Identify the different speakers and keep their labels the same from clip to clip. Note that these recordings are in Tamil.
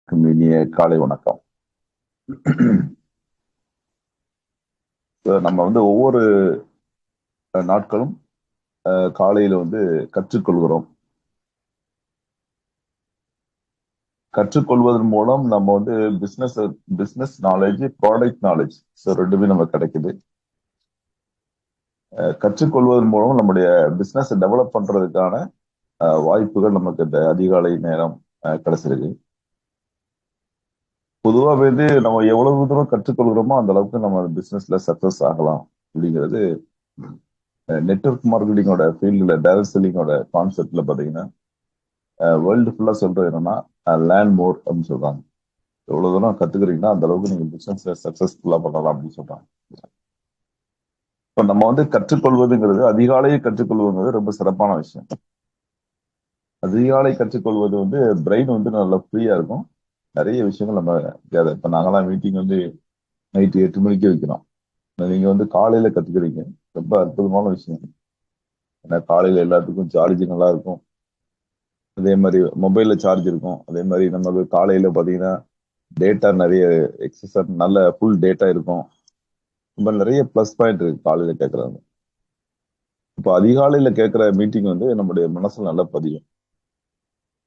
Speaker 1: இனிய காலை வணக்கம். நம்ம ஒவ்வொரு நாட்களும் காலையில கற்றுக்கொள்கிறோம். கற்றுக்கொள்வதன் மூலம் நம்ம business business knowledge, product knowledge ரெண்டுமே நமக்கு கிடைக்குது. கற்றுக்கொள்வதன் மூலம் நம்முடைய பிசினஸ் டெவலப் பண்றதுக்கான வாய்ப்புகள் நமக்கு இந்த அதிகாலை நேரம் கிடைச்சிருக்கு. பொதுவா நம்ம எவ்வளவு தூரம் கற்றுக்கொள்கிறோமோ அந்த அளவுக்கு நம்ம பிசினஸ்ல சக்சஸ் ஆகலாம் அப்படிங்கிறது நெட்வொர்க் மார்க்கெட்டிங்கோட ஃபீல்டுல, டைரக்ட் செல்லிங்கோட கான்செப்ட்ல பாத்தீங்கன்னா வேர்ல்டு ஃபுல்லா சொல்றது என்னன்னா லேர்ன் மோர் அப்படின்னு சொல்றாங்க. எவ்வளவு தூரம் கத்துக்கிறீங்கன்னா அந்த அளவுக்கு நீங்க பிசினஸ் சக்சஸ்ஃபுல்லா பண்ணலாம் அப்படின்னு சொல்றாங்க. இப்ப நம்ம கற்றுக்கொள்வதுங்கிறது, அதிகாலையை கற்றுக்கொள்வதுங்கிறது ரொம்ப சிறப்பான விஷயம். அதிகாலை கற்றுக்கொள்வது பிரெயின் நல்லா ஃப்ரீயா இருக்கும். நிறைய விஷயங்கள் நம்ம இப்ப நாங்கெல்லாம் மீட்டிங் நைட்டு 8 மணிக்கு வைக்கிறோம். நீங்க காலையில கத்துக்கிறீங்க, ரொம்ப அற்புதமான விஷயம். ஏன்னா காலையில எல்லாத்துக்கும் சார்ஜ் நல்லா இருக்கும். அதே மாதிரி மொபைல்ல சார்ஜ் இருக்கும். அதே மாதிரி நம்ம காலையில பாத்தீங்கன்னா டேட்டா நிறைய எக்ஸஸ், நல்ல ஃபுல் டேட்டா இருக்கும். ரொம்ப நிறைய பிளஸ் பாயிண்ட் இருக்கு காலையில கேட்கறாங்க. இப்போ அதிகாலையில கேட்கிற மீட்டிங் நம்முடைய மனசுல நல்லா பதியும்.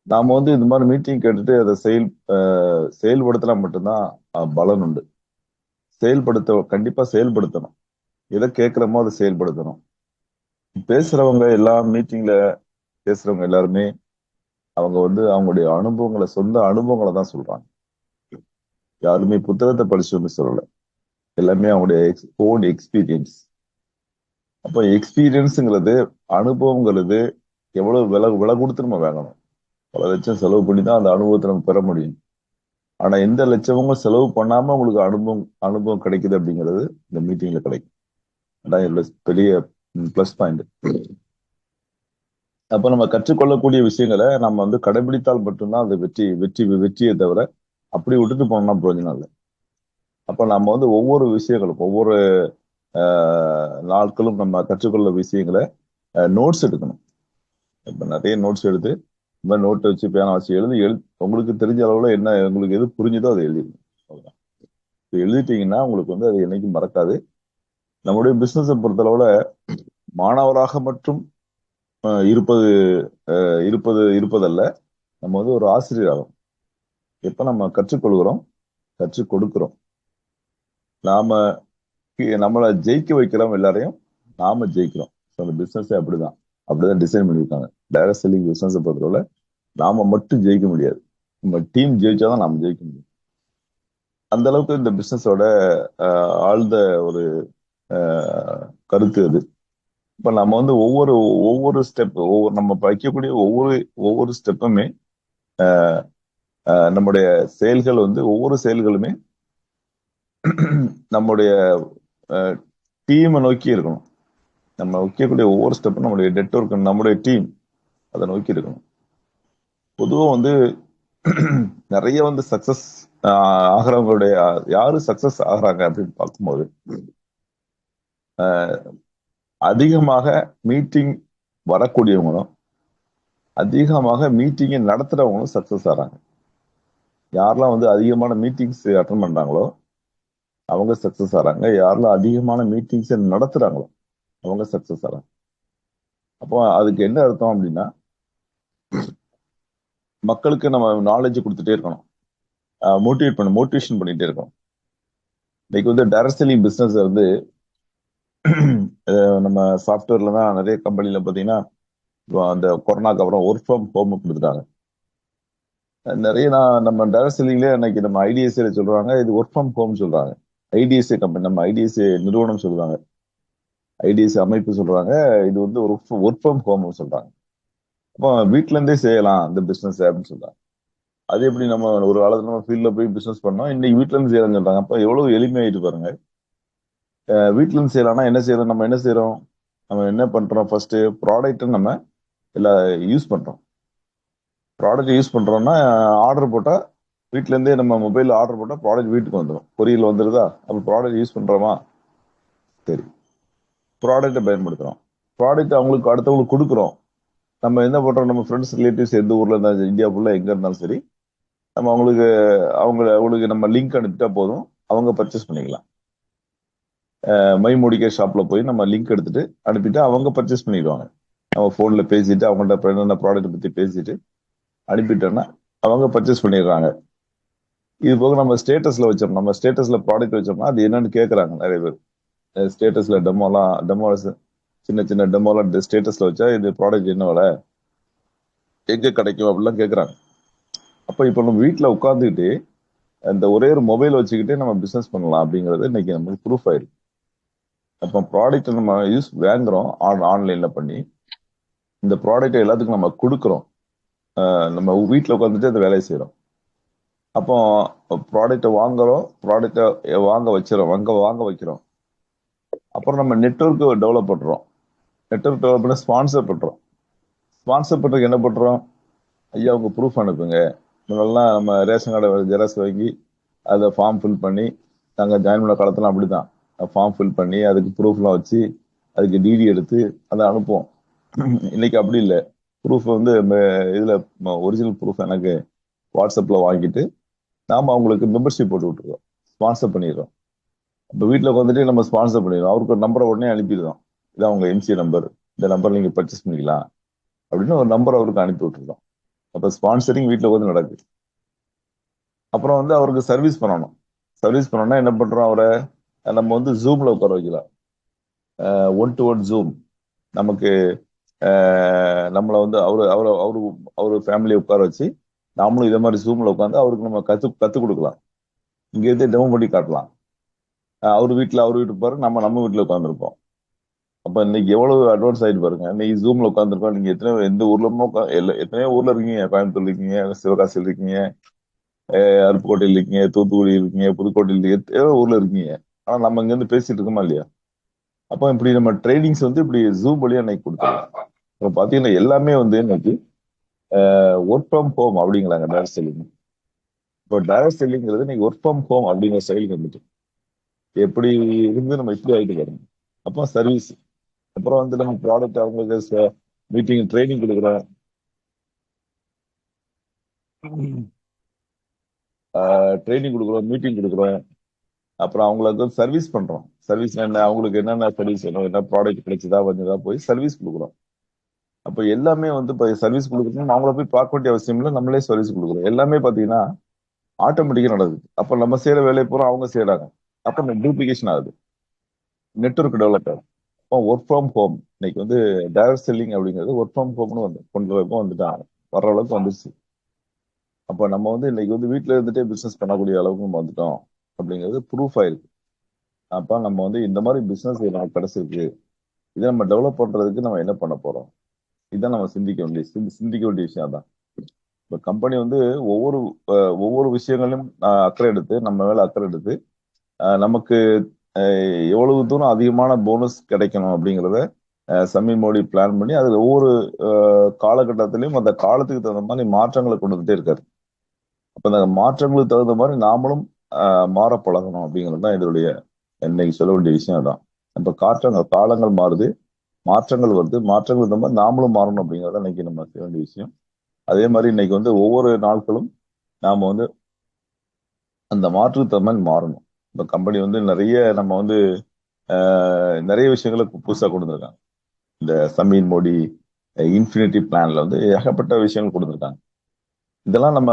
Speaker 1: நாம இந்த மாதிரி மீட்டிங் கேட்டுட்டு அதை செயல்படுத்தினா மட்டும்தான் பலன் உண்டு. கண்டிப்பா செயல்படுத்தணும். எதை கேட்கிறோமோ அதை செயல்படுத்தணும். பேசுறவங்க மீட்டிங்ல பேசுறவங்க எல்லாருமே அவங்க அவங்களுடைய அனுபவங்களை, சொந்த அனுபவங்களை தான் சொல்றாங்க. யாருமே புத்தகத்தை படிச்சு சொல்லல. எல்லாமே அவங்களுடைய ஓன் எக்ஸ்பீரியன்ஸ். அப்போ எக்ஸ்பீரியன்ஸுங்கிறது, அனுபவங்கிறது எவ்வளவு விலை கொடுத்து நம்ம வாங்கணும். பல லட்சம் செலவு பண்ணி தான் அந்த அனுபவத்தை நம்ம பெற முடியும். ஆனா எந்த லட்சமும் செலவு பண்ணாம உங்களுக்கு அனுபவம் கிடைக்குது அப்படிங்கிறது இந்த மீட்டிங்ல கிடைக்கும். அதான் இதுல பெரிய பிளஸ் பாயிண்ட். அப்ப நம்ம கற்றுக்கொள்ளக்கூடிய விஷயங்களை நம்ம கடைபிடித்தால் மட்டும்தான் அது வெற்றியை தவிர அப்படி விட்டுட்டு போனோம்னா பிரயோஜனம் இல்லை. அப்ப நம்ம ஒவ்வொரு விஷயங்களும், ஒவ்வொரு நாட்களும் நம்ம கற்றுக்கொள்ள விஷயங்களை நோட்ஸ் எடுக்கணும். இப்ப நிறைய நோட்ஸ் எடுத்து இந்த மாதிரி நோட்டை வச்சு, பேனா வச்சு எழுதி உங்களுக்கு தெரிஞ்ச அளவுல என்ன உங்களுக்கு எது புரிஞ்சுதோ அதை எழுதிடணும். அவ்வளவுதான். எழுதிட்டீங்கன்னா உங்களுக்கு அது என்னைக்கும் மறக்காது. நம்முடைய பிசினஸை பொறுத்தளவுல மாணவராக மட்டும் இருப்பது இருப்பதல்ல, நம்ம ஒரு ஆசிரியராகும். எப்ப நம்ம கற்றுக்கொள்கிறோம், கற்றுக் கொடுக்கிறோம், நம்மளை ஜெயிக்க வைக்கிறோம், எல்லாரையும் நாம ஜெயிக்கிறோம். அந்த பிசினஸே அப்படிதான் டிசைன் பண்ணியிருக்காங்க. டைரக்ட் செல்லிங் பிசினஸை பொறுத்தவரை நாம மட்டும் ஜெயிக்க முடியாது, நம்ம டீம் ஜெயிச்சாதான் நாம ஜெயிக்க முடியும். அந்த அளவுக்கு இந்த பிசினஸோட ஆழ்ந்த ஒரு கருத்து அது. இப்ப நம்ம ஒவ்வொரு ஸ்டெப், நம்ம வைக்கக்கூடிய ஒவ்வொரு ஸ்டெப்புமே நம்முடைய செயல்கள் ஒவ்வொரு செயல்களுமே நம்முடைய டீமை நோக்கி இருக்கணும். நம்ம வைக்கக்கூடிய ஒவ்வொரு ஸ்டெப்பும் நம்முடைய நெட்வொர்க், நம்முடைய டீம் அதை நோக்கி இருக்கணும். பொதுவா நிறைய சக்சஸ் ஆகிறவங்களுடைய, யாரு சக்சஸ் ஆகுறாங்க அப்படின்னு பார்க்கும்போது அதிகமாக மீட்டிங் வரக்கூடியவங்களும் அதிகமாக மீட்டிங்கை நடத்துறவங்களும் சக்சஸ் ஆகிறாங்க. யாரெல்லாம் அதிகமான மீட்டிங்ஸ் அட்டன் பண்றாங்களோ அவங்க சக்சஸ் ஆகிறாங்க. யாரெல்லாம் அதிகமான மீட்டிங்ஸ் நடத்துறாங்களோ அவங்க சக்சஸ் ஆகிறாங்க. அப்போ அதுக்கு என்ன அர்த்தம் அப்படின்னா, மக்களுக்கு நம்ம நாலேஜ் கொடுத்துட்டே இருக்கணும், மோட்டிவேஷன் பண்ணிட்டே இருக்கணும். இன்னைக்கு டைரக்ட் செல்லிங் பிசினஸ் நம்ம சாஃப்ட்வேர்ல தான் நிறைய கம்பெனில பாத்தீங்கன்னா அந்த கொரோனாக்கு அப்புறம் ஒர்க் ஃப்ரம் ஹோம் கொடுத்துட்டாங்க. நிறைய நம்ம டைரக்ட் செல்லிங்லேயே இன்னைக்கு நம்ம ஐடிஎஸ்ஏ சொல்றாங்க, இது ஒர்க் ஃப்ரம் ஹோம் சொல்றாங்க. ஐடிஎஸ்ஏ கம்பெனி, நம்ம ஐடிஎஸ்ஏ நிறுவனம் சொல்றாங்க, ஐடிஎஸ்ஏ அமைப்பு சொல்றாங்க, இது ஒரு ஒர்க் ஃப்ரம் ஹோம் சொல்றாங்க. அப்போ வீட்டுல இருந்தே செய்யலாம் இந்த பிசினஸ் அப்படின்னு சொல்றாங்க. அது எப்படி நம்ம ஒரு காலத்துல நம்ம ஃபீல்ட்ல போய் பிசினஸ் பண்ணோம், இன்னைக்கு வீட்டுல இருந்து செய்யலாம்னு சொல்றாங்க. அப்ப எவ்வளவு எளிமையாயிட்டு பாருங்க. வீட்டுல இருந்து செய்யலாம்னா என்ன செய்யறோம், நம்ம என்ன பண்றோம், ஃபர்ஸ்ட் ப்ராடக்ட் நம்ம எல்லாம் யூஸ் பண்றோம். ப்ராடக்ட் யூஸ் பண்றோம்னா ஆர்டர் போட்டா வீட்டுல இருந்தே நம்ம மொபைல்ல ஆர்டர் போட்டா ப்ராடக்ட் வீட்டுக்கு வந்துடும், கொரியர்ல வந்துருதா. அப்ப ப்ராடக்ட் யூஸ் பண்றோமா, சரி, ப்ராடக்ட்டை பயன்படுத்துறோம், ப்ராடக்ட் அவங்களுக்கு அடுத்தவங்களுக்கு கொடுக்குறோம். நம்ம என்ன பண்றோம், நம்ம ஃப்ரெண்ட்ஸ் ரிலேட்டிவ்ஸ் எந்த ஊர்ல இருந்தாலும், இந்தியா ஃபுல்லா எங்க இருந்தாலும் சரி, நம்ம அவங்களுக்கு நம்ம லிங்க் அனுப்பிட்டா போதும், அவங்க பர்ச்சேஸ் பண்ணிக்கலாம். மை மோடிகே ஷாப்ல போய் நம்ம லிங்க் எடுத்துட்டு அனுப்பிட்டு அவங்க பர்ச்சேஸ் பண்ணிடுவாங்க. நம்ம போன்ல பேசிட்டு அவங்கள்ட்ட என்னென்ன ப்ராடக்ட் பத்தி பேசிட்டு அனுப்பிட்டோம்னா அவங்க பர்ச்சேஸ் பண்ணிடுறாங்க. இது போக நம்ம ஸ்டேட்டஸ்ல வச்சோம், நம்ம ஸ்டேட்டஸ்ல ப்ராடக்ட் வச்சோம்னா அது என்னன்னு கேட்கறாங்க நிறைய பேர். ஸ்டேட்டஸ்ல டெமோ சின்ன சின்ன டெமோலாம் ஸ்டேட்டஸ்ல வச்சா இது ப்ராடக்ட் என்ன விலை, எங்க கிடைக்கும் அப்படிலாம் கேட்கறாங்க. அப்ப இப்ப நம்ம வீட்டுல உட்காந்துக்கிட்டு அந்த ஒரே ஒரு மொபைல் வச்சுக்கிட்டே நம்ம பிசினஸ் பண்ணலாம் அப்படிங்கறது இன்னைக்கு நமக்கு ப்ரூஃப் ஆயிருக்கு. அப்ப ப்ராடக்ட் நம்ம வாங்குறோம் ஆன்லைன்ல பண்ணி, இந்த ப்ராடக்ட் எல்லாத்துக்கும் நம்ம கொடுக்குறோம், நம்ம வீட்டுல உட்காந்துட்டு அந்த வேலையை செய்யறோம். அப்போ ப்ராடக்டை வாங்குறோம், ப்ராடக்டை வாங்க வைக்கிறோம். அப்புறம் நம்ம நெட்வொர்க் டெவலப் பண்றோம், நெட்வொர்க் டெவலப் பண்ண ஸ்பான்சர் பண்றோம். ஸ்பான்சர் பண்றதுக்கு என்ன பண்றோம், ஐயா உங்க ப்ரூஃப் அனுப்புங்க. முன்னெல்லாம் நம்ம ரேஷன் கார்டை ஜெராக்ஸ் வாங்கி அதை ஃபார்ம் ஃபில் பண்ணி, நாங்கள் ஜாயின் பண்ண காலத்துல அப்படிதான் ஃபார்ம் ஃபில் பண்ணி அதுக்கு ப்ரூஃப்லாம் வச்சு அதுக்கு டிடி எடுத்து அதை அனுப்புவோம். இன்னைக்கு அப்படி இல்லை. ப்ரூஃப் வந்து இதுல ஒரிஜினல் ப்ரூஃப் எனக்கு வாட்ஸ்அப்ல வாங்கிட்டு நாம அவங்களுக்கு மெம்பர்ஷிப் போட்டு விட்டுருக்கோம், ஸ்பான்சர் பண்ணிடுறோம். இப்போ வீட்டில் உட்காந்துட்டு நம்ம ஸ்பான்சர் பண்ணிடுறோம், அவருக்கு ஒரு நம்பரை உடனே அனுப்பிடுறோம், இதான் உங்க எம்சி நம்பர், இந்த நம்பர் நீங்க பர்ச்சேஸ் பண்ணிக்கலாம் அப்படின்னு ஒரு நம்பர் அவருக்கு அனுப்பி விட்டுருக்கோம். அப்ப ஸ்பான்சரிங் வீட்டில் உட்காந்து நடக்குது. அப்புறம் வந்து அவருக்கு சர்வீஸ் பண்ணணும். சர்வீஸ் பண்ணோம்னா என்ன பண்றோம், அவரை நம்ம வந்து ஜூம்ல உட்கார வைக்கலாம். 1-to-1 zoom. நமக்கு நம்மளை வந்து அவரு ஃபேமிலியை உட்கார வச்சு நாமளும் இதே மாதிரி ஜூம்ல உட்காந்து அவருக்கு நம்ம கத்து கொடுக்கலாம். இங்க இருந்து டெமோ பண்ணி காட்டலாம். அவர் வீட்டுக்கு பாரு, நம்ம வீட்டுல உட்காந்துருப்போம். அப்ப இன்னைக்கு எவ்வளவு அட்வான்ஸ் ஆயிட்டு பாருங்க. இன்னைக்கு ஜூம்ல உட்காந்துருக்கோம். நீங்க எந்த ஊர்ல எத்தனையோ ஊர்ல இருக்கீங்க, கோயம்புத்தூர் இருக்கீங்க, சிவகாசியில் இருக்கீங்க, அருப்புக்கோட்டையில் இருக்கீங்க, தூத்துக்குடி இருக்கீங்க, புதுக்கோட்டையில் இருக்கீங்க, எத்தனையோ ஊர்ல இருக்கீங்க. ஆனா நம்ம இங்க இருந்து பேசிட்டு இருக்கோமா இல்லையா? அப்ப இப்படி நம்ம ட்ரைனிங்ஸ் வந்து இப்படி ஜூம் வழியா இன்னைக்கு கொடுத்துருவோம். இப்போ பாத்தீங்கன்னா எல்லாமே வந்து இன்னைக்கு ஒர்க் ஃப்ரம் ஹோம் அப்படிங்கிறாங்க டைரக்ட் செல்லிங். இப்போ டைரக்ட் செல்லிங்கிறது இன்னைக்கு ஒர்க் ஃப்ரம் ஹோம் அப்படிங்கிற செயலுக்கு வந்துட்டு எப்படி இருந்து நம்ம இப்படி ஆயிட்டு பாருங்க. அப்போ சர்வீஸ், அப்புறம் வந்து நம்ம ப்ராடக்ட் அவங்களுக்கு மீட்டிங் ட்ரைனிங் கொடுக்குறோம், மீட்டிங் கொடுக்குறோம். அப்புறம் அவங்களுக்கு வந்து சர்வீஸ் பண்றோம். சர்வீஸ் என்ன, அவங்களுக்கு என்னென்ன சர்வீஸ் வேணும், என்ன ப்ராடக்ட் கிடைச்சதா வந்ததா போய் சர்வீஸ் கொடுக்குறோம். அப்ப எல்லாமே வந்து இப்போ சர்வீஸ் கொடுக்குறோம், அவங்கள போய் பார்க்க வேண்டிய அவசியம் இல்லை, நம்மளே சர்வீஸ் கொடுக்குறோம். எல்லாமே பாத்தீங்கன்னா ஆட்டோமேட்டிக்கா நடக்குது. அப்ப நம்ம செய்யற வேலையை பூரா அவங்க செய்யறாங்க. அப்ப டூப்ளிகேஷன் ஆகுது, நெட்வொர்க் டெவலப் ஆகும். இப்போ ஒர்க் ஃப்ரம் ஹோம் இன்னைக்கு வந்து டைரக்ட் செல்லிங் அப்படிங்கிறது ஒர்க் ஃப்ரம் ஹோம்னு வந்து கொண்டு வந்துட்டாங்க, வர்ற அளவுக்கு வந்துருச்சு. அப்ப நம்ம வந்து இன்னைக்கு வந்து வீட்டுல இருந்துட்டே பிசினஸ் பண்ணக்கூடிய அளவுக்கு நம்ம வந்துட்டோம் அப்படிங்கிறது ப்ரூஃப் ஆயிருக்கு. அப்ப நம்ம வந்து இந்த மாதிரி பிசினஸ் நமக்கு கிடைச்சிருக்கு, இதை நம்ம டெவலப் பண்றதுக்கு நம்ம என்ன பண்ண போறோம், இதான் நம்ம சிந்திக்க வேண்டிய விஷயம் தான். இப்ப கம்பெனி வந்து ஒவ்வொரு ஒவ்வொரு விஷயங்களையும் அக்கறை எடுத்து, நம்ம மேல அக்கறை எடுத்து நமக்கு எவ்வளவு தூரம் அதிகமான போனஸ் கிடைக்கணும் அப்படிங்கிறத சமீர் மோடி பிளான் பண்ணி அதுல ஒவ்வொரு காலகட்டத்திலையும் அந்த காலத்துக்கு தகுந்த மாதிரி மாற்றங்களை கொண்டு வந்துட்டே இருக்காரு. அப்ப அந்த மாற்றங்களுக்கு தகுந்த மாதிரி நாமளும் மாற பழகணும் அப்படிங்கிறது தான் இதனுடைய இன்னைக்கு சொல்ல வேண்டிய விஷயம் தான். இப்ப காலங்கள் மாறுது, மாற்றங்கள் வருது, மாற்றங்கள் தகுந்த மாதிரி நாமளும் மாறணும் அப்படிங்கிறத இன்னைக்கு நம்ம செய்ய வேண்டிய விஷயம். அதே மாதிரி இன்னைக்கு வந்து ஒவ்வொரு நாட்களும் நாம வந்து அந்த மாற்றுக்கு தகுந்த மாதிரி மாறணும். இப்ப கம்பெனி வந்து நம்ம வந்து நிறைய விஷயங்களை புதுசா கொண்டு வந்திருக்காங்க. இந்த சமீர் மோடி இன்ஃபினிட்டி பிளான்ல வந்து ஏகப்பட்ட விஷயங்கள் கொடுத்துருக்காங்க. இதெல்லாம் நம்ம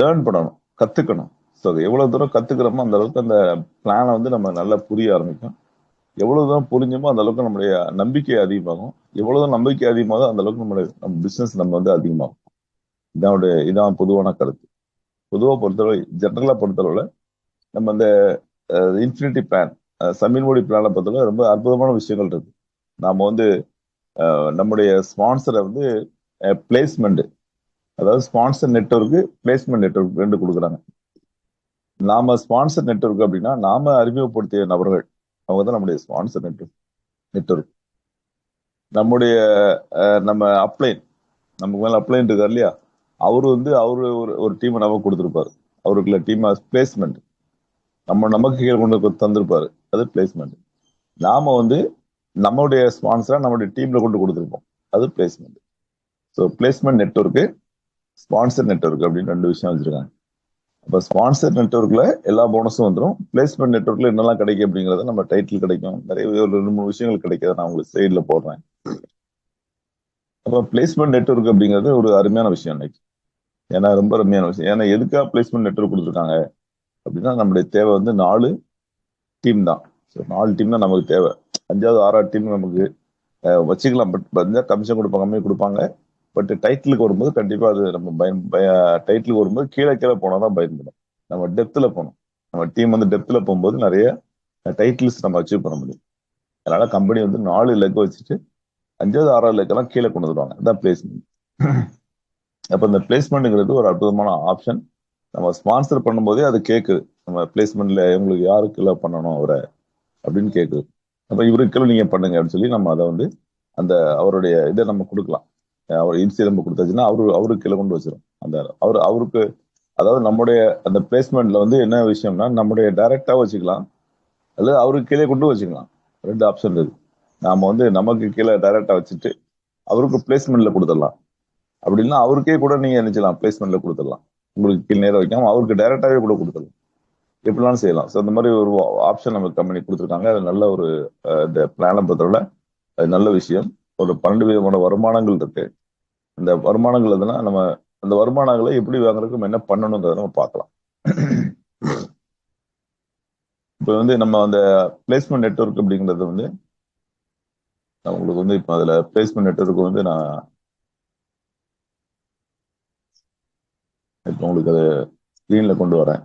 Speaker 1: லேர்ன் பண்ணணும், கத்துக்கணும். ஸோ அது எவ்வளவு தூரம் கத்துக்கிறோமோ அந்த அளவுக்கு அந்த பிளானை வந்து நம்ம நல்லா புரிய ஆரம்பிக்கும். எவ்வளவு தூரம் புரிஞ்சுமோ அந்த அளவுக்கு நம்மளுடைய நம்பிக்கை அதிகமாகும். எவ்வளவு நம்பிக்கை அதிகமாகும் அந்த அளவுக்கு நம்ம பிசினஸ் நம்ம வந்து அதிகமாகும். இதான் பொதுவான கருத்து. பொதுவாக பொறுத்தளவு, ஜெனரலா பொறுத்தளவுல நம்ம இந்த இன்ஃபினிட்டி பிளான், சமீர் மோடி பிளானை பொறுத்தவரை ரொம்ப அற்புதமான விஷயங்கள் இருக்கு. நாம வந்து நம்முடைய ஸ்பான்சரை வந்து பிளேஸ்மெண்ட், அதாவது ஸ்பான்சர் நெட்வொர்க், பிளேஸ்மெண்ட் நெட்வொர்க் ரெண்டு கொடுக்குறாங்க. நாம ஸ்பான்சர் நெட்வொர்க் அப்படின்னா நாம அறிமுகப்படுத்திய நபர்கள், அவங்க தான் நம்முடைய ஸ்பான்சர் நெட்வொர்க். நம்முடைய நம்ம அப்ளைன், நமக்கு மேல அப்ளைன் இருக்காரு இல்லையா, அவரு ஒரு டீமை நமக்கு கொடுத்துருப்பாரு. அவருக்குள்ள டீம் பிளேஸ்மெண்ட் நமக்கு கீழே கொண்டு தந்திருப்பாரு, அது பிளேஸ்மெண்ட். நாம வந்து நம்மளுடைய ஸ்பான்சரா நம்மளுடைய டீம்ல கொண்டு கொடுத்துருப்போம், அது placement. So placement network, sponsor network அப்படின்னு ரெண்டு விஷயம் வச்சிருக்காங்க. அப்போ ஸ்பான்சர் நெட்வொர்க்ல எல்லா போனஸும் வந்துடும். பிளேஸ்மெண்ட் நெட்வொர்க்ல என்னெல்லாம் கிடைக்கும் அப்படிங்கறத நம்ம டைட்டில் கிடைக்கும், நிறைய ஒரு 2-3 விஷயங்கள் கிடைக்கிறத நான் உங்களுக்கு சைட்ல போடுறேன். அப்போ பிளேஸ்மெண்ட் நெட்வொர்க் அப்படிங்கிறது ஒரு அருமையான விஷயம் இன்னைக்கு. ஏன்னா ரொம்ப அருமையான விஷயம். ஏன்னா எதுக்காக பிளேஸ்மெண்ட் நெட்வொர்க் கொடுத்துருக்காங்க அப்படின்னா, நம்மளுடைய தேவை வந்து 4 டீம் தான். ஸோ 4 டீம் தான் நமக்கு தேவை. 5வது 6வது டீம் நமக்கு வச்சுக்கலாம். பட் கமிஷன் கொடுப்பாங்க, கம்மி கொடுப்பாங்க. பட் டைட்டிலுக்கு வரும்போது கண்டிப்பா அது நம்ம டைட்டிலுக்கு வரும்போது கீழே கீழே போனாதான் பயன்படும். நம்ம டெப்த்ல போகணும். நம்ம டீம் வந்து டெப்த்ல போகும்போது நிறைய டைட்டில்ஸ் நம்ம அச்சீவ் பண்ண முடியும். அதனால கம்பெனி வந்து 4 லெக் வச்சுட்டு 5வது 6வது லெக்கெல்லாம் கீழே கொண்டு வருவாங்க. அதான் பிளேஸ்மெண்ட். அப்ப இந்த பிளேஸ்மெண்ட்ங்கிறது ஒரு அற்புதமான ஆப்ஷன். நம்ம ஸ்பான்சர் பண்ணும்போதே அது கேட்குது, நம்ம பிளேஸ்மெண்ட்ல உங்களுக்கு யாருக்குள்ள பண்ணணும் அவரை அப்படின்னு கேட்குது. அப்ப இவருக்குள்ள நீங்க பண்ணுங்க அப்படின்னு சொல்லி நம்ம அதை வந்து அந்த அவருடைய இதை நம்ம கொடுக்கலாம். அவர் இன்சி நம்ம கொடுத்தாச்சுன்னா அவருக்கு கீழே கொண்டு வச்சிடும். அந்த அவருக்கு அதாவது நம்முடைய அந்த பிளேஸ்மெண்ட்ல வந்து என்ன விஷயம்னா, நம்முடைய டைரக்டா வச்சுக்கலாம் அல்லது அவருக்கு கீழே கொண்டு வச்சுக்கலாம். 2 ஆப்ஷன் இருக்கு. நாம வந்து நமக்கு கீழே டைரக்டா வச்சுட்டு அவருக்கு பிளேஸ்மெண்ட்ல கொடுத்துடலாம். அப்படின்னா அவருக்கே கூட நீங்க நினைச்சலாம் பிளேஸ்மெண்ட்ல கொடுத்துடலாம். உங்களுக்கு கீழே நேரம் வைக்காம அவருக்கு டைரக்டாவே கூட கொடுத்துடலாம். எப்படிலாம் செய்யலாம். ஸோ அந்த மாதிரி ஒரு ஆப்ஷன் நம்ம கம்பெனி கொடுத்துருக்காங்க. அது நல்ல ஒரு இந்த பிளானை பொறுத்தவரை அது நல்ல விஷயம். ஒரு 12 விதமான வருமானங்கள் இருக்கு. இந்த வருமானங்கள் எதுனா நம்ம அந்த வருமானங்களை எப்படி வாங்குறதுக்கு நம்ம என்ன பண்ணணுங்கிறத நம்ம பார்க்கலாம். இப்போ வந்து நம்ம அந்த பிளேஸ்மெண்ட் நெட்வொர்க் அப்படிங்கிறது வந்து உங்களுக்கு வந்து இப்போ அதுல பிளேஸ்மெண்ட் நெட்வொர்க் வந்து நான் இப்போ உங்களுக்கு அதை ஸ்க்ரீன்ல கொண்டு வரேன்.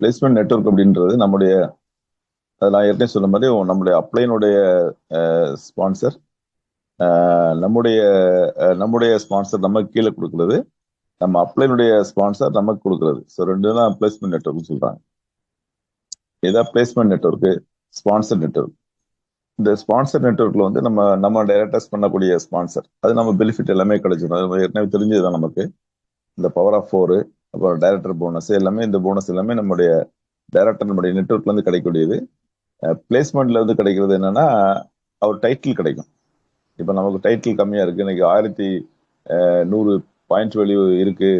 Speaker 1: பிளேஸ்மெண்ட் நெட்வொர்க் அப்படின்றது நம்முடைய நான் ஏற்கனவே சொன்ன மாதிரி நம்முடைய அப்ளைனுடைய ஸ்பான்சர், நம்முடைய நம்முடைய ஸ்பான்சர் நமக்கு கீழே கொடுக்கறது, நம்ம அப்ளைனுடைய ஸ்பான்சர் நமக்கு கொடுக்கறது. ஸோ 2 தான் பிளேஸ்மெண்ட் நெட்வொர்க் சொல்றாங்க. இதான் பிளேஸ்மெண்ட் நெட்வொர்க், ஸ்பான்சர் நெட்வொர்க். இந்த ஸ்பான்சர் நெட்வொர்க்ல வந்து நம்ம டைரக்டர்ஸ் பண்ணக்கூடிய ஸ்பான்சர் அது நம்ம பெனிஃபிட் எல்லாமே கிடைச்சிடும். அது ஏற்கனவே தெரிஞ்சதுதான் நமக்கு. இந்த பவர் ஆஃப் 4 அப்புறம் டைரக்டர் போனஸ் எல்லாமே, இந்த போனஸ் எல்லாமே நம்முடைய டைரக்டர் நம்முடைய நெட்வொர்க்ல இருந்து கிடைக்கக்கூடியது. பிளேஸ்மெண்ட்ல வந்து கிடைக்கிறது என்னன்னா, அவர் டைட்டில் கிடைக்கும். இப்ப நமக்கு டைட்டில் கம்மியா இருக்கு, இன்னைக்கு 1100 பாயிண்ட் வேல்யூ இருக்கு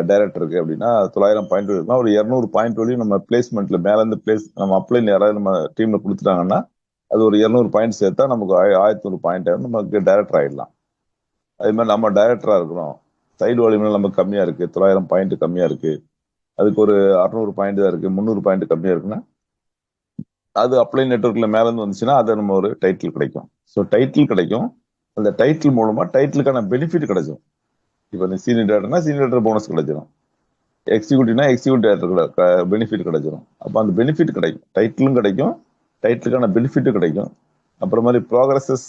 Speaker 1: டைரக்டருக்கு அப்படின்னா, 900 பாயிண்ட் இருக்குன்னா ஒரு 200 பாயிண்ட் வேல்யூ நம்ம பிளேஸ்மெண்ட்ல மேல இருந்து நம்ம அப்ளைன் யாராவது நம்ம டீம்ல கொடுத்துட்டாங்கன்னா அது ஒரு 200 பாயிண்ட் சேர்த்தா நமக்கு 1100 பாயிண்ட் நமக்கு டைரக்டர் ஆயிடலாம். அதே மாதிரி நம்ம டைரக்டரா இருக்கிறோம், சைடு வால்யூம்ல நமக்கு கம்மியா இருக்கு, 900 பாயிண்ட் கம்மியா இருக்கு, அதுக்கு ஒரு 600 பாயிண்ட் தான் இருக்கு, 300 பாயிண்ட் கம்மியா இருக்குன்னா அது அப்ளை நெட்வொர்க்ல மேல இருந்து வந்துச்சுன்னா அதை நம்ம ஒரு டைட்டில் கிடைக்கும். ஸோ டைட்டில் கிடைக்கும். அந்த டைட்டில் மூலமா டைட்டிலுக்கான பெனிஃபிட் கிடைக்கும். இப்போ நீ சீனியர் டேரக்டர்னா சீனியர் டேரக்டர் போனஸ் கிடைச்சிடும், எக்ஸிக்யூட்டிவ்னா எக்ஸிக்யூட்டிவ் டேரக்டர் பெனிஃபிட் கிடைச்சிடும். அப்போ அந்த பெனிஃபிட் கிடைக்கும், டைட்டிலும் கிடைக்கும், டைட்டிலுக்கான பெனிஃபிட்டும் கிடைக்கும். அப்புறம் மாதிரி ப்ராக்ரஸஸ்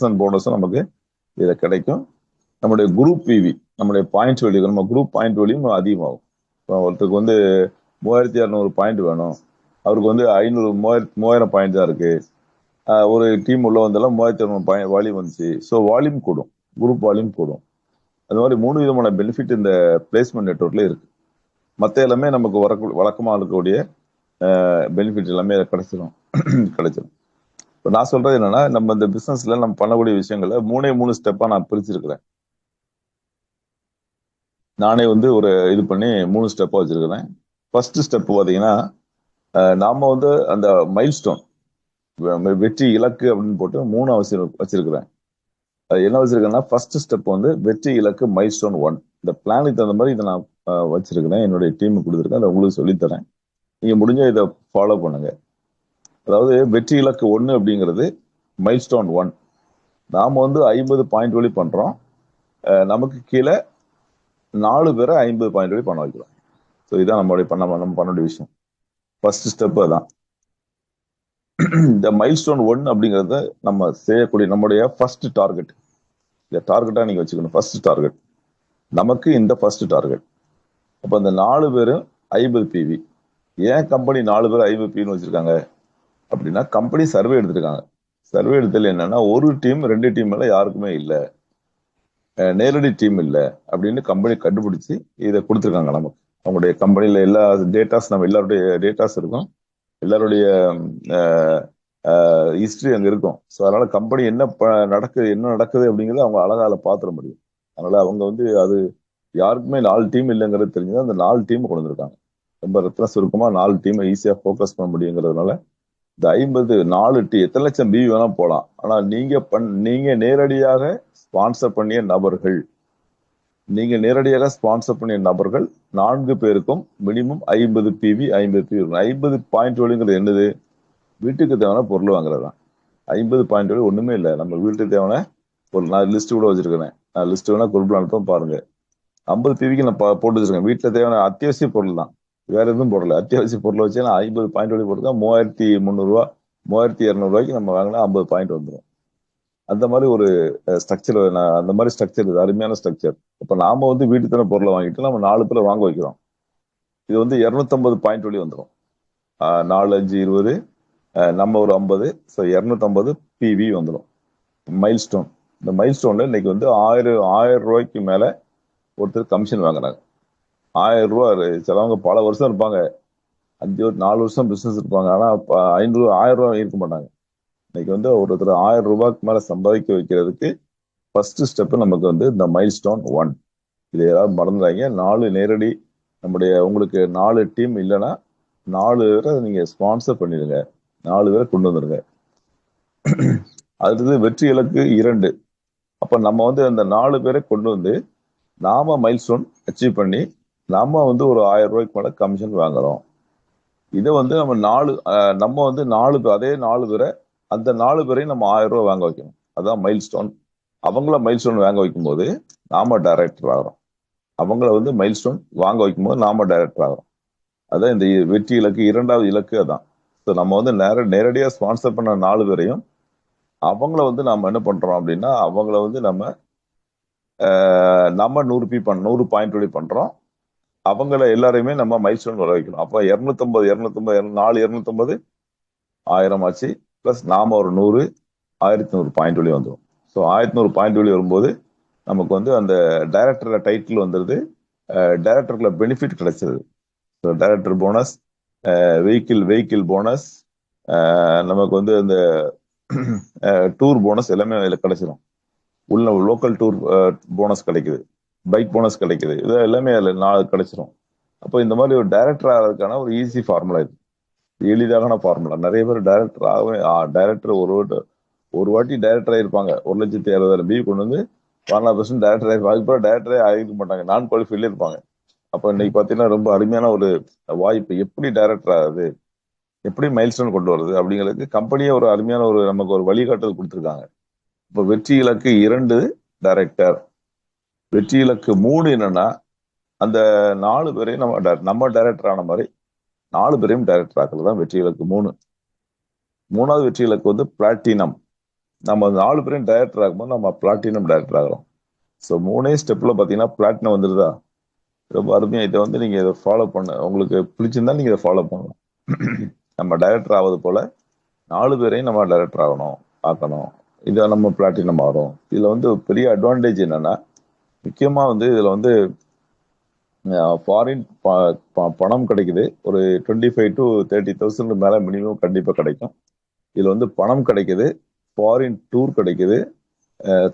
Speaker 1: அண்ட் போனஸும் நமக்கு இதில் கிடைக்கும். நம்முடைய குரூப் பிவி, நம்முடைய பாயிண்ட் வேல்யூ, நம்ம குரூப் பாயிண்ட் வேல்யூ அதிகமாகும். ஒருத்தருக்கு வந்து 3200 பாயிண்ட் வேணும், அவருக்கு வந்து 3000 பாயிண்ட் தான் இருக்கு. ஒரு டீம் உள்ள வந்தாலும் 3200 பாயிண்ட் வால்யூம் வந்துச்சு. ஸோ வால்யூம் கூடும், குரூப் வால்யூம் கூடும். அது மாதிரி 3 விதமான பெனிஃபிட் இந்த பிளேஸ்மெண்ட் நெட்வொர்க்ல இருக்கு. மற்ற எல்லாமே நமக்கு வழக்கமா இருக்கக்கூடிய பெனிஃபிட் எல்லாமே கிடைச்சிடும். இப்போ நான் சொல்றது என்னன்னா, நம்ம இந்த பிசினஸ்ல நம்ம பண்ணக்கூடிய விஷயங்களை 3 ஸ்டெப்பா நான் பிரிச்சிருக்கிறேன். நானே வந்து ஒரு இது பண்ணி 3 ஸ்டெப்பா வச்சிருக்கிறேன். ஃபர்ஸ்ட் ஸ்டெப் பாத்தீங்கன்னா, நாம வந்து அந்த மைல்ஸ்டோன் வெற்றி இலக்கு அப்படின்னு போட்டு 3 அவசியம் வச்சிருக்கிறேன். என்ன வச்சிருக்கேன்னா, ஃபர்ஸ்ட் ஸ்டெப் வந்து வெற்றி இலக்கு மைல்ஸ்டோன் 1. இந்த பிளானுக்கு தகுந்த மாதிரி இதை நான் வச்சிருக்கிறேன், என்னுடைய டீமுக்கு கொடுத்துருக்கேன், அதை உங்களுக்கு சொல்லித்தரேன். நீங்க முடிஞ்ச இதை ஃபாலோ பண்ணுங்க. அதாவது வெற்றி இலக்கு 1 அப்படிங்கிறது மைல்ஸ்டோன் 1. நாம வந்து 50 பாயிண்ட் வழி பண்றோம், நமக்கு கீழே 4 பேரை 50 பாயிண்ட் வழி பண்ண வைக்கிறோம். ஸோ இதான் நம்ம பண்ண வேண்டிய விஷயம். ஃபர்ஸ்ட் ஸ்டெப் அதான். இந்த மைல்ஸ்டோன் 1 அப்படிங்கறத நம்ம செய்யக்கூடிய நம்முடைய ஃபர்ஸ்ட் டார்கெட். இந்த டார்கெட்டா நீங்க வச்சுக்கணும். ஃபர்ஸ்ட் டார்கெட் நமக்கு இந்த ஃபர்ஸ்ட் டார்கெட். அப்ப அந்த 4 பேரும் 50 பிவி. ஏன் கம்பெனி 4 பேர் 50 பின்னு வச்சிருக்காங்க அப்படின்னா, கம்பெனி சர்வே எடுத்திருக்காங்க. சர்வே எடுத்ததுல என்னன்னா, ஒரு டீம் 2 டீம் மேல யாருக்குமே இல்லை. நேரடி டீம் இல்லை அப்படின்னு கம்பெனி கண்டுபிடிச்சு இதை கொடுத்துருக்காங்க நமக்கு. அவங்களுடைய கம்பெனியில எல்லா டேட்டாஸ், நம்ம எல்லாருடைய டேட்டாஸ் இருக்கும், எல்லாருடைய ஹிஸ்டரி அங்க இருக்கும். ஸோ அதனால கம்பெனி என்ன நடக்குது அப்படிங்கிறத அவங்க அழகால பாத்துட முடியும். அதனால அவங்க வந்து அது யாருக்குமே 4 டீம் இல்லைங்கிறது தெரிஞ்சது, அந்த 4 டீம் கொண்டு வந்திருக்காங்க. ரொம்ப ரத்ன சுருக்கமா 4 டீமை ஈஸியா ஃபோக்கஸ் பண்ண முடியுங்கிறதுனால இந்த 4 டீ எத்தனை லட்சம் பிவி வேணா போலாம். ஆனா நீங்க நேரடியாக ஸ்பான்சர் பண்ணிய நபர்கள், நீங்க நேரடியாக ஸ்பான்சர் பண்ணிய நபர்கள் 4 பேருக்கும் மினிமம் 50 பிவி 50 பிவி 50 பாயிண்ட் வேல்யூங்கிறது என்னது? வீட்டுக்கு தேவையான பொருள் வாங்குறது தான். 50 பாயிண்ட் வேல்யூ ஒண்ணுமே இல்லை. நம்ம வீட்டுக்கு தேவையான பொருள், நான் லிஸ்ட் கூட வச்சிருக்கிறேன், நான் லிஸ்ட் வேணா குரூப்ல அனுப்ப பாருங்க. 50 பிவிக்கு நான் போட்டு வச்சிருக்கேன். வீட்டுல தேவையான அத்தியாவசிய பொருள் தான், வேற எதுவும் போடல. அத்தியாவசிய பொருள் வச்சு நான் 50 பாயிண்ட் வேல்யூ போட்டுருக்கா 3300 ரூபா 3200 ரூபாய்க்கு நம்ம வாங்கினா 50 பாயிண்ட் வந்துடும். அந்த மாதிரி ஒரு ஸ்ட்ரக்சர், அந்த மாதிரி ஸ்ட்ரக்சர், இது அருமையான ஸ்ட்ரக்சர். இப்ப நாம வந்து வீட்டு தர பொருளை வாங்கிட்டு நம்ம 4 பேரை வாங்க வைக்கிறோம். இது வந்து 250 பாயிண்ட் வழி வந்துடும். 4 5 20, நம்ம ஒரு 50, ஸோ 250 பிவி வந்துடும். மைல் ஸ்டோன், இந்த மைல் ஸ்டோன்ல இன்னைக்கு வந்து 1000 ரூபாய்க்கு மேல ஒருத்தர் கமிஷன் வாங்குறாங்க. 1000 ரூபா. சிலவங்க பல வருஷம் இருப்பாங்க, 4 வருஷம் பிசினஸ் இருப்பாங்க, ஆனா 1000 ரூபாய் இருக்க மாட்டாங்க. இன்னைக்கு வந்து ஒருத்தர் 1000 ரூபாய்க்கு மேல சம்பாதிக்க வைக்கிறதுக்கு ஃபர்ஸ்ட் ஸ்டெப் நமக்கு வந்து இந்த மைல் ஸ்டோன் 1. இது ஏதாவது மறந்துடாங்க. 4 நேரடி, நம்முடைய உங்களுக்கு 4 டீம் இல்லைன்னா 4 பேரை நீங்க ஸ்பான்சர் பண்ணிடுங்க, 4 பேரை கொண்டு வந்துருங்க. அடுத்தது வெற்றி இலக்கு 2. அப்ப நம்ம வந்து அந்த 4 பேரை கொண்டு வந்து நாம மைல் ஸ்டோன் அச்சீவ் பண்ணி நாம வந்து ஒரு 1000 ரூபாய்க்கு மேல கமிஷன் வாங்குறோம். இதை வந்து நம்ம வந்து 4 பேர், அதே 4 பேரை, அந்த 4 பேரையும் நம்ம 1000 ரூபாய் வாங்க வைக்கணும். அதான் மைல் ஸ்டோன். அவங்கள மைல் ஸ்டோன் வாங்க வைக்கும் போது நாம டைரக்டர் ஆகிறோம். அவங்கள வந்து மைல் ஸ்டோன் வாங்க வைக்கும் போது நாம டைரக்டர் ஆகிறோம். அதான் இந்த வெற்றி இலக்கு 2வது இலக்கு. அதான். ஸோ நம்ம வந்து நேரடியாக ஸ்பான்சர் பண்ண 4 பேரையும் அவங்கள வந்து நம்ம என்ன பண்றோம் அப்படின்னா, அவங்கள வந்து நம்ம 100 பாயிண்ட் வழி பண்றோம். அவங்கள எல்லாரையுமே நம்ம மைல் ஸ்டோன் வர வைக்கணும். அப்ப 250 4 250 1000 ஆச்சு, பிளஸ் நாம ஒரு 100 1100 பாயிண்ட் வழி வந்துடும். ஸோ 1100 பாயிண்ட் வழி வரும்போது நமக்கு வந்து அந்த டைரக்டர் டைட்டில் வந்துருது, டைரக்டருக்குள்ள பெனிஃபிட் கிடைச்சிருது. So director bonus, vehicle bonus, நமக்கு வந்து இந்த டூர் போனஸ் எல்லாமே அதில் கிடைச்சிடும். உள்ள லோக்கல் டூர் போனஸ் கிடைக்குது, பைக் போனஸ் கிடைக்குது, இது எல்லாமே அதில் 4 கிடைச்சிரும். அப்போ இந்த மாதிரி ஒரு டைரக்டர் ஆகிறதுக்கான ஒரு ஈஸி ஃபார்முலா இது, எளிதான ஃபார்முலா. நிறைய பேர் டைரக்டர் ஒரு வாட்டி டைரக்டர் ஆயிருப்பாங்க, 1,60,000 பிவி கொண்டு வந்து 14% டைரக்டர் ஆயிருப்பாங்க. அதுக்கப்புறம் டைரக்டரே ஆகிருக்க மாட்டாங்க, நான் குவாலிஃபைட்ல இருப்பாங்க. அப்போ இன்னைக்கு பார்த்தீங்கன்னா ரொம்ப அருமையான ஒரு வாய்ப்பு. எப்படி டைரக்டர் ஆகுது, எப்படி மைல்ஸ்டோன் கொண்டு வருது அப்படிங்கிறதுக்கு கம்பெனியே ஒரு அருமையான ஒரு நமக்கு ஒரு வழிகாட்டுதல் கொடுத்துருக்காங்க. இப்போ வெற்றி இலக்கு 2 டைரக்டர், வெற்றி இலக்கு 3 என்னன்னா, அந்த 4 பேரையும் நம்ம டைரக்டர் ஆன மாதிரி 4 பேரையும் டைரக்டர் ஆக்குறது தான் வெற்றி இலக்கு 3. 3வது வெற்றி இலக்கு வந்து பிளாட்டினம். நம்ம 4 பேரையும் டைரக்டர் ஆகும்போது நம்ம பிளாட்டினம் டைரக்டர் ஆகிறோம். ஸோ 3 ஸ்டெப்ல பார்த்தீங்கன்னா பிளாட்டினம் வந்துருதா. ரொம்ப அருமையா. இதை வந்து நீங்க இதை ஃபாலோ பண்ண, உங்களுக்கு பிடிச்சிருந்தா நீங்க இதை ஃபாலோ பண்ணலாம். நம்ம டைரக்டர் ஆவது போல 4 பேரையும் நம்ம டைரக்டர் ஆக்கணும். இதை நம்ம பிளாட்டினம் ஆகிறோம். இதுல வந்து பெரிய அட்வான்டேஜ் என்னன்னா, முக்கியமா வந்து இதுல வந்து ஃபாரின் பணம் கிடைக்குது. ஒரு 25,000 to 30,000 மேல மினிமம் கண்டிப்பா கிடைக்கும். இதுல வந்து பணம் கிடைக்குது, ஃபாரின் டூர் கிடைக்குது,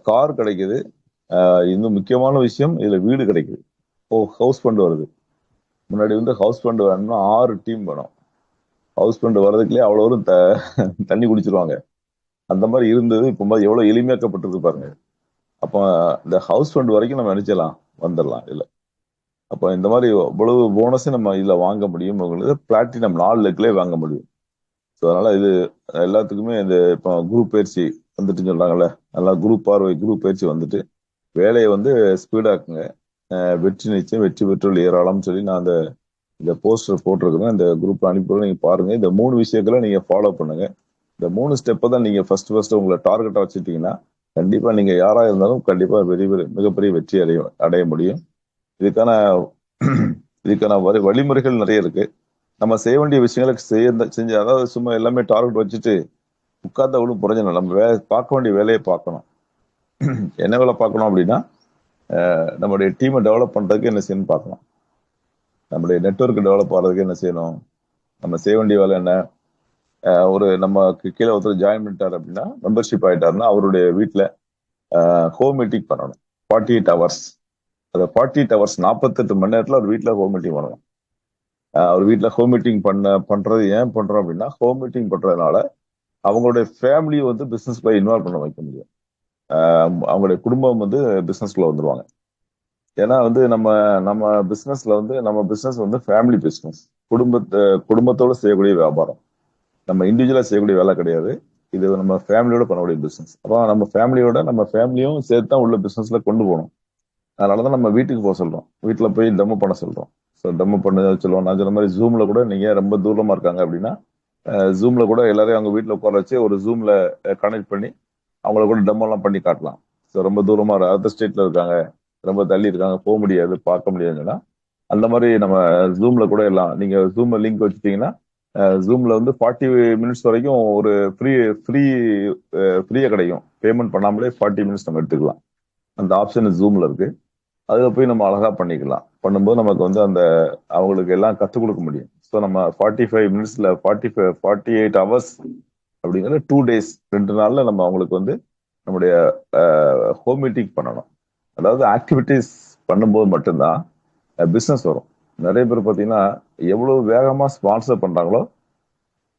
Speaker 1: கார் கிடைக்குது, இன்னும் முக்கியமான விஷயம் இதுல வீடு கிடைக்குது. ஹவுஸ் ஃபண்ட் வருது. முன்னாடி வந்து ஹவுஸ் ஃபண்ட் வரணும்னா 6 டீம் வேணும். ஹவுஸ் ஃபண்ட் வர்றதுக்குள்ளே அவ்வளோ தண்ணி குடிச்சிருவாங்க. அந்த மாதிரி இருந்தது. இப்போ எவ்வளவு எளிமையாக்கப்பட்டிருக்கு பாருங்க. அப்போ இந்த ஹவுஸ் ஃபண்ட் வரைக்கும் நம்ம நினைச்சலாம் வந்துடலாம் இதுல. அப்போ இந்த மாதிரி இவ்வளவு போனஸை நம்ம இதுல வாங்க முடியும். உங்களுக்கு பிளாட்டினம் 4 லெக்லேயே வாங்க முடியும். ஸோ அதனால இது எல்லாத்துக்குமே இந்த இப்போ குரூப் பயிற்சி வந்துட்டு சொல்றாங்கல்ல, நல்லா குரூப் பயிற்சி வந்துட்டு வேலையை வந்து ஸ்பீடாக்குங்க. வெற்றி நிச்சயம், வெற்றி பெற்றோர் ஏராளம்னு சொல்லி நான் இந்த போஸ்டர் போட்டிருக்கிறேன். இந்த குரூப்ல அனுப்பிவிட நீங்க பாருங்க. இந்த 3 விஷயங்களை நீங்க ஃபாலோ பண்ணுங்க. இந்த 3 ஸ்டெப்பை தான் நீங்க ஃபர்ஸ்ட் உங்களை டார்கெட்டா வச்சுட்டீங்கன்னா கண்டிப்பா நீங்க யாரா இருந்தாலும் கண்டிப்பா மிகப்பெரிய வெற்றி அடைய முடியும். இதுக்கான வழிமுறைகள் நிறைய இருக்கு. நம்ம செய்ய வேண்டிய விஷயங்களை செஞ்சு, அதாவது சும்மா எல்லாமே டார்கெட் வச்சுட்டு உட்கார்ந்த ஒன்றும் புரிஞ்சணும். நம்ம பார்க்க வேண்டிய வேலையை பார்க்கணும். என்ன வேலை பார்க்கணும் அப்படின்னா, நம்முடைய டீமை டெவலப் பண்றதுக்கு என்ன செய்யணும்னு பார்க்கலாம். நம்முடைய நெட்வொர்க் டெவலப் ஆகிறதுக்கு என்ன செய்யணும், நம்ம செய்ய வேண்டிய வேலை என்ன. ஒரு நமக்கு கீழே ஒருத்தர் ஜாயின் பண்ணிட்டார் அப்படின்னா, மெம்பர்ஷிப் ஆயிட்டாருன்னா அவருடைய வீட்டில் ஹோம் மீட்டிங் பண்ணணும். 48 ஹவர்ஸ், அந்த 48 ஹவர்ஸ் 48 மணி நேரத்தில் அவர் வீட்டில் ஹோம் மீட்டிங் பண்ணணும். அவர் வீட்டில் ஹோம் மீட்டிங் பண்றது ஏன் பண்றோம் அப்படின்னா, ஹோம் மீட்டிங் பண்றதுனால அவங்களுடைய ஃபேமிலியை வந்து பிசினஸ்ல இன்வால்வ் பண்ண வைக்க முடியும். அவங்களுடைய குடும்பம் வந்து பிசினஸ்ல வந்துருவாங்க. ஏன்னா வந்து நம்ம நம்ம பிசினஸ் வந்து ஃபேமிலி பிசினஸ், குடும்பத்தோட செய்யக்கூடிய வியாபாரம். நம்ம இண்டிவிஜுவலா செய்யக்கூடிய வேலை கிடையாது. இது நம்ம ஃபேமிலியோட பண்ணக்கூடிய பிசினஸ். அப்போ நம்ம ஃபேமிலியும் சேர்த்து தான் உள்ள பிசினஸ்ல கொண்டு போகணும். அதனாலதான் நம்ம வீட்டுக்கு போக சொல்றோம், வீட்டுல போய் டெமோ பண்ண சொல்றோம். ஸோ டெமோ பண்ண சொல்லுவோம். நான் சொன்ன மாதிரி ஜூம்ல கூட நீங்க ரொம்ப தூரமா இருக்காங்க அப்படின்னா, ஜூம்ல கூட எல்லாரையும் அவங்க வீட்டுல உட்கார வச்சு ஒரு ஜூம்ல கனெக்ட் பண்ணி அவங்கள கூட டெமோ எல்லாம் பண்ணி காட்டலாம். ஸோ ரொம்ப தூரமா அதர் ஸ்டேட்ல இருக்காங்க, ரொம்ப தள்ளி இருக்காங்க, போக முடியாது, பார்க்க முடியாதுன்னா அந்த மாதிரி நம்ம ஜூம்ல கூட எல்லாம் நீங்க ஜூம்ல லிங்க் வச்சுட்டீங்கன்னா, ஜூம்ல வந்து 40 மினிட்ஸ் வரைக்கும் ஒரு ஃப்ரீயா கிடைக்கும். பேமெண்ட் பண்ணாமலே 40 மினிட்ஸ் நம்ம எடுத்துக்கலாம். அந்த ஆப்ஷன் ஜூம்ல இருக்கு. அதுல போய் நம்ம அழகா பண்ணிக்கலாம். பண்ணும்போது நமக்கு வந்து அந்த அவங்களுக்கு எல்லாம் கற்றுக் கொடுக்க முடியும். ஸோ நம்ம 45 மினிட்ஸ்ல 48 ஹவர்ஸ் அப்படிங்கிற 2 டேஸ், 2 நாள்ல நம்ம அவங்களுக்கு வந்து நம்முடைய ஹோம் மீட்டிங் பண்ணணும். அதாவது ஆக்டிவிட்டிஸ் பண்ணும்போது மட்டும்தான் பிஸ்னஸ் வரும். நிறைய பேர் பார்த்தீங்கன்னா எவ்வளவு வேகமா ஸ்பான்சர் பண்றாங்களோ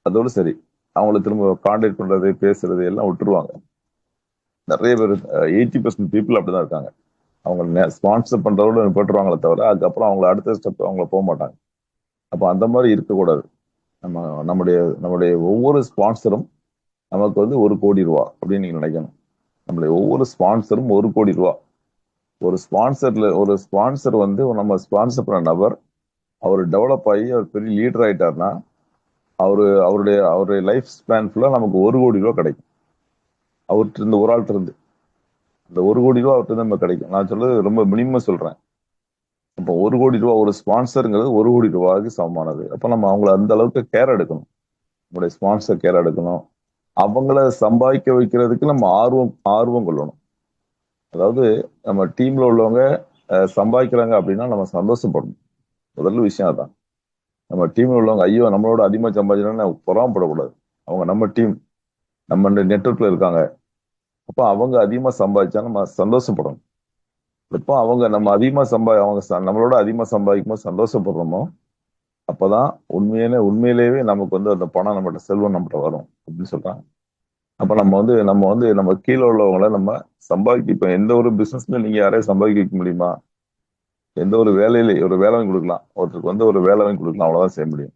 Speaker 1: அதோடு சரி, அவங்கள திரும்ப கான்டாக்ட் பண்றது, பேசுறது எல்லாம் விட்டுருவாங்க. நிறைய பேர் 80% பீப்புள் அப்படிதான் இருக்காங்க. அவங்க ஸ்பான்சர் பண்றதோட போட்டுருவாங்களே தவிர அதுக்கப்புறம் அவங்கள அடுத்த ஸ்டெப் அவங்கள போக மாட்டாங்க. அப்போ அந்த மாதிரி இருக்கக்கூடாது. நம்முடைய ஒவ்வொரு ஸ்பான்சரும் நமக்கு வந்து 1 கோடி ரூபா அப்படின்னு நீங்க நினைக்கணும். நம்முடைய ஒவ்வொரு ஸ்பான்சரும் 1 கோடி ரூபா. ஒரு ஸ்பான்சர் வந்து நம்ம ஸ்பான்சர் பண்ண நபர் அவர் டெவலப் ஆகி அவர் பெரிய லீடர் ஆயிட்டாருன்னா அவருடைய லைஃப் ஸ்பேன் ஃபுல்லா நமக்கு 1 கோடி ரூபா கிடைக்கும். அவர்கிட்ட இருந்து ஒரு ஆள்கிட்ட இருந்து அந்த 1 கோடி ரூபா அவர்கிட்ட நம்ம கிடைக்கும். நான் சொல்றது ரொம்ப மினிமம் சொல்றேன். அப்போ 1 கோடி ரூபா ஒரு ஸ்பான்சருங்கிறது 1 கோடி ரூபாய்க்கு சமமானது. அப்போ நம்ம அவங்கள அந்த அளவுக்கு கேர் எடுக்கணும். நம்முடைய ஸ்பான்சர் கேர் எடுக்கணும். அவங்கள சம்பாதிக்க வைக்கிறதுக்கு நம்ம ஆர்வம் கொள்ளணும். அதாவது நம்ம டீம்ல உள்ளவங்க சம்பாதிக்கிறாங்க அப்படின்னா நம்ம சந்தோஷப்படணும். முதல்ல விஷயம் அதான். நம்ம டீம்ல உள்ளவங்க ஐயோ நம்மளோட அதிகமா சம்பாதிக்கிறான்னு பொறாமப்படக்கூடாது. அவங்க நம்ம டீம், நம்ம நெட்வொர்க்ல இருக்காங்க. அப்போ அவங்க அதிகமா சம்பாதிச்சா நம்ம சந்தோஷப்படணும். எப்போ அவங்க நம்மளோட அதிகமா சம்பாதிக்கும் போது சந்தோஷப்படுறோமோ அப்பதான் உண்மையிலேயே நமக்கு வந்து அந்த பணம் நம்மகிட்ட, செல்வம் நம்மகிட்ட வரும் அப்படின்னு சொல்றாங்க. அப்ப நம்ம கீழே உள்ளவங்களை நம்ம இப்ப எந்த ஒரு பிசினஸ்ல நீங்க யாரையும் சம்பாதிக்க வைக்க முடியுமா? எந்த ஒரு ஒரு வேலை வாங்கி கொடுக்கலாம், ஒருத்தருக்கு வந்து ஒரு வேலை வாங்கி கொடுக்கலாம், அவ்வளவுதான் செய்ய முடியும்.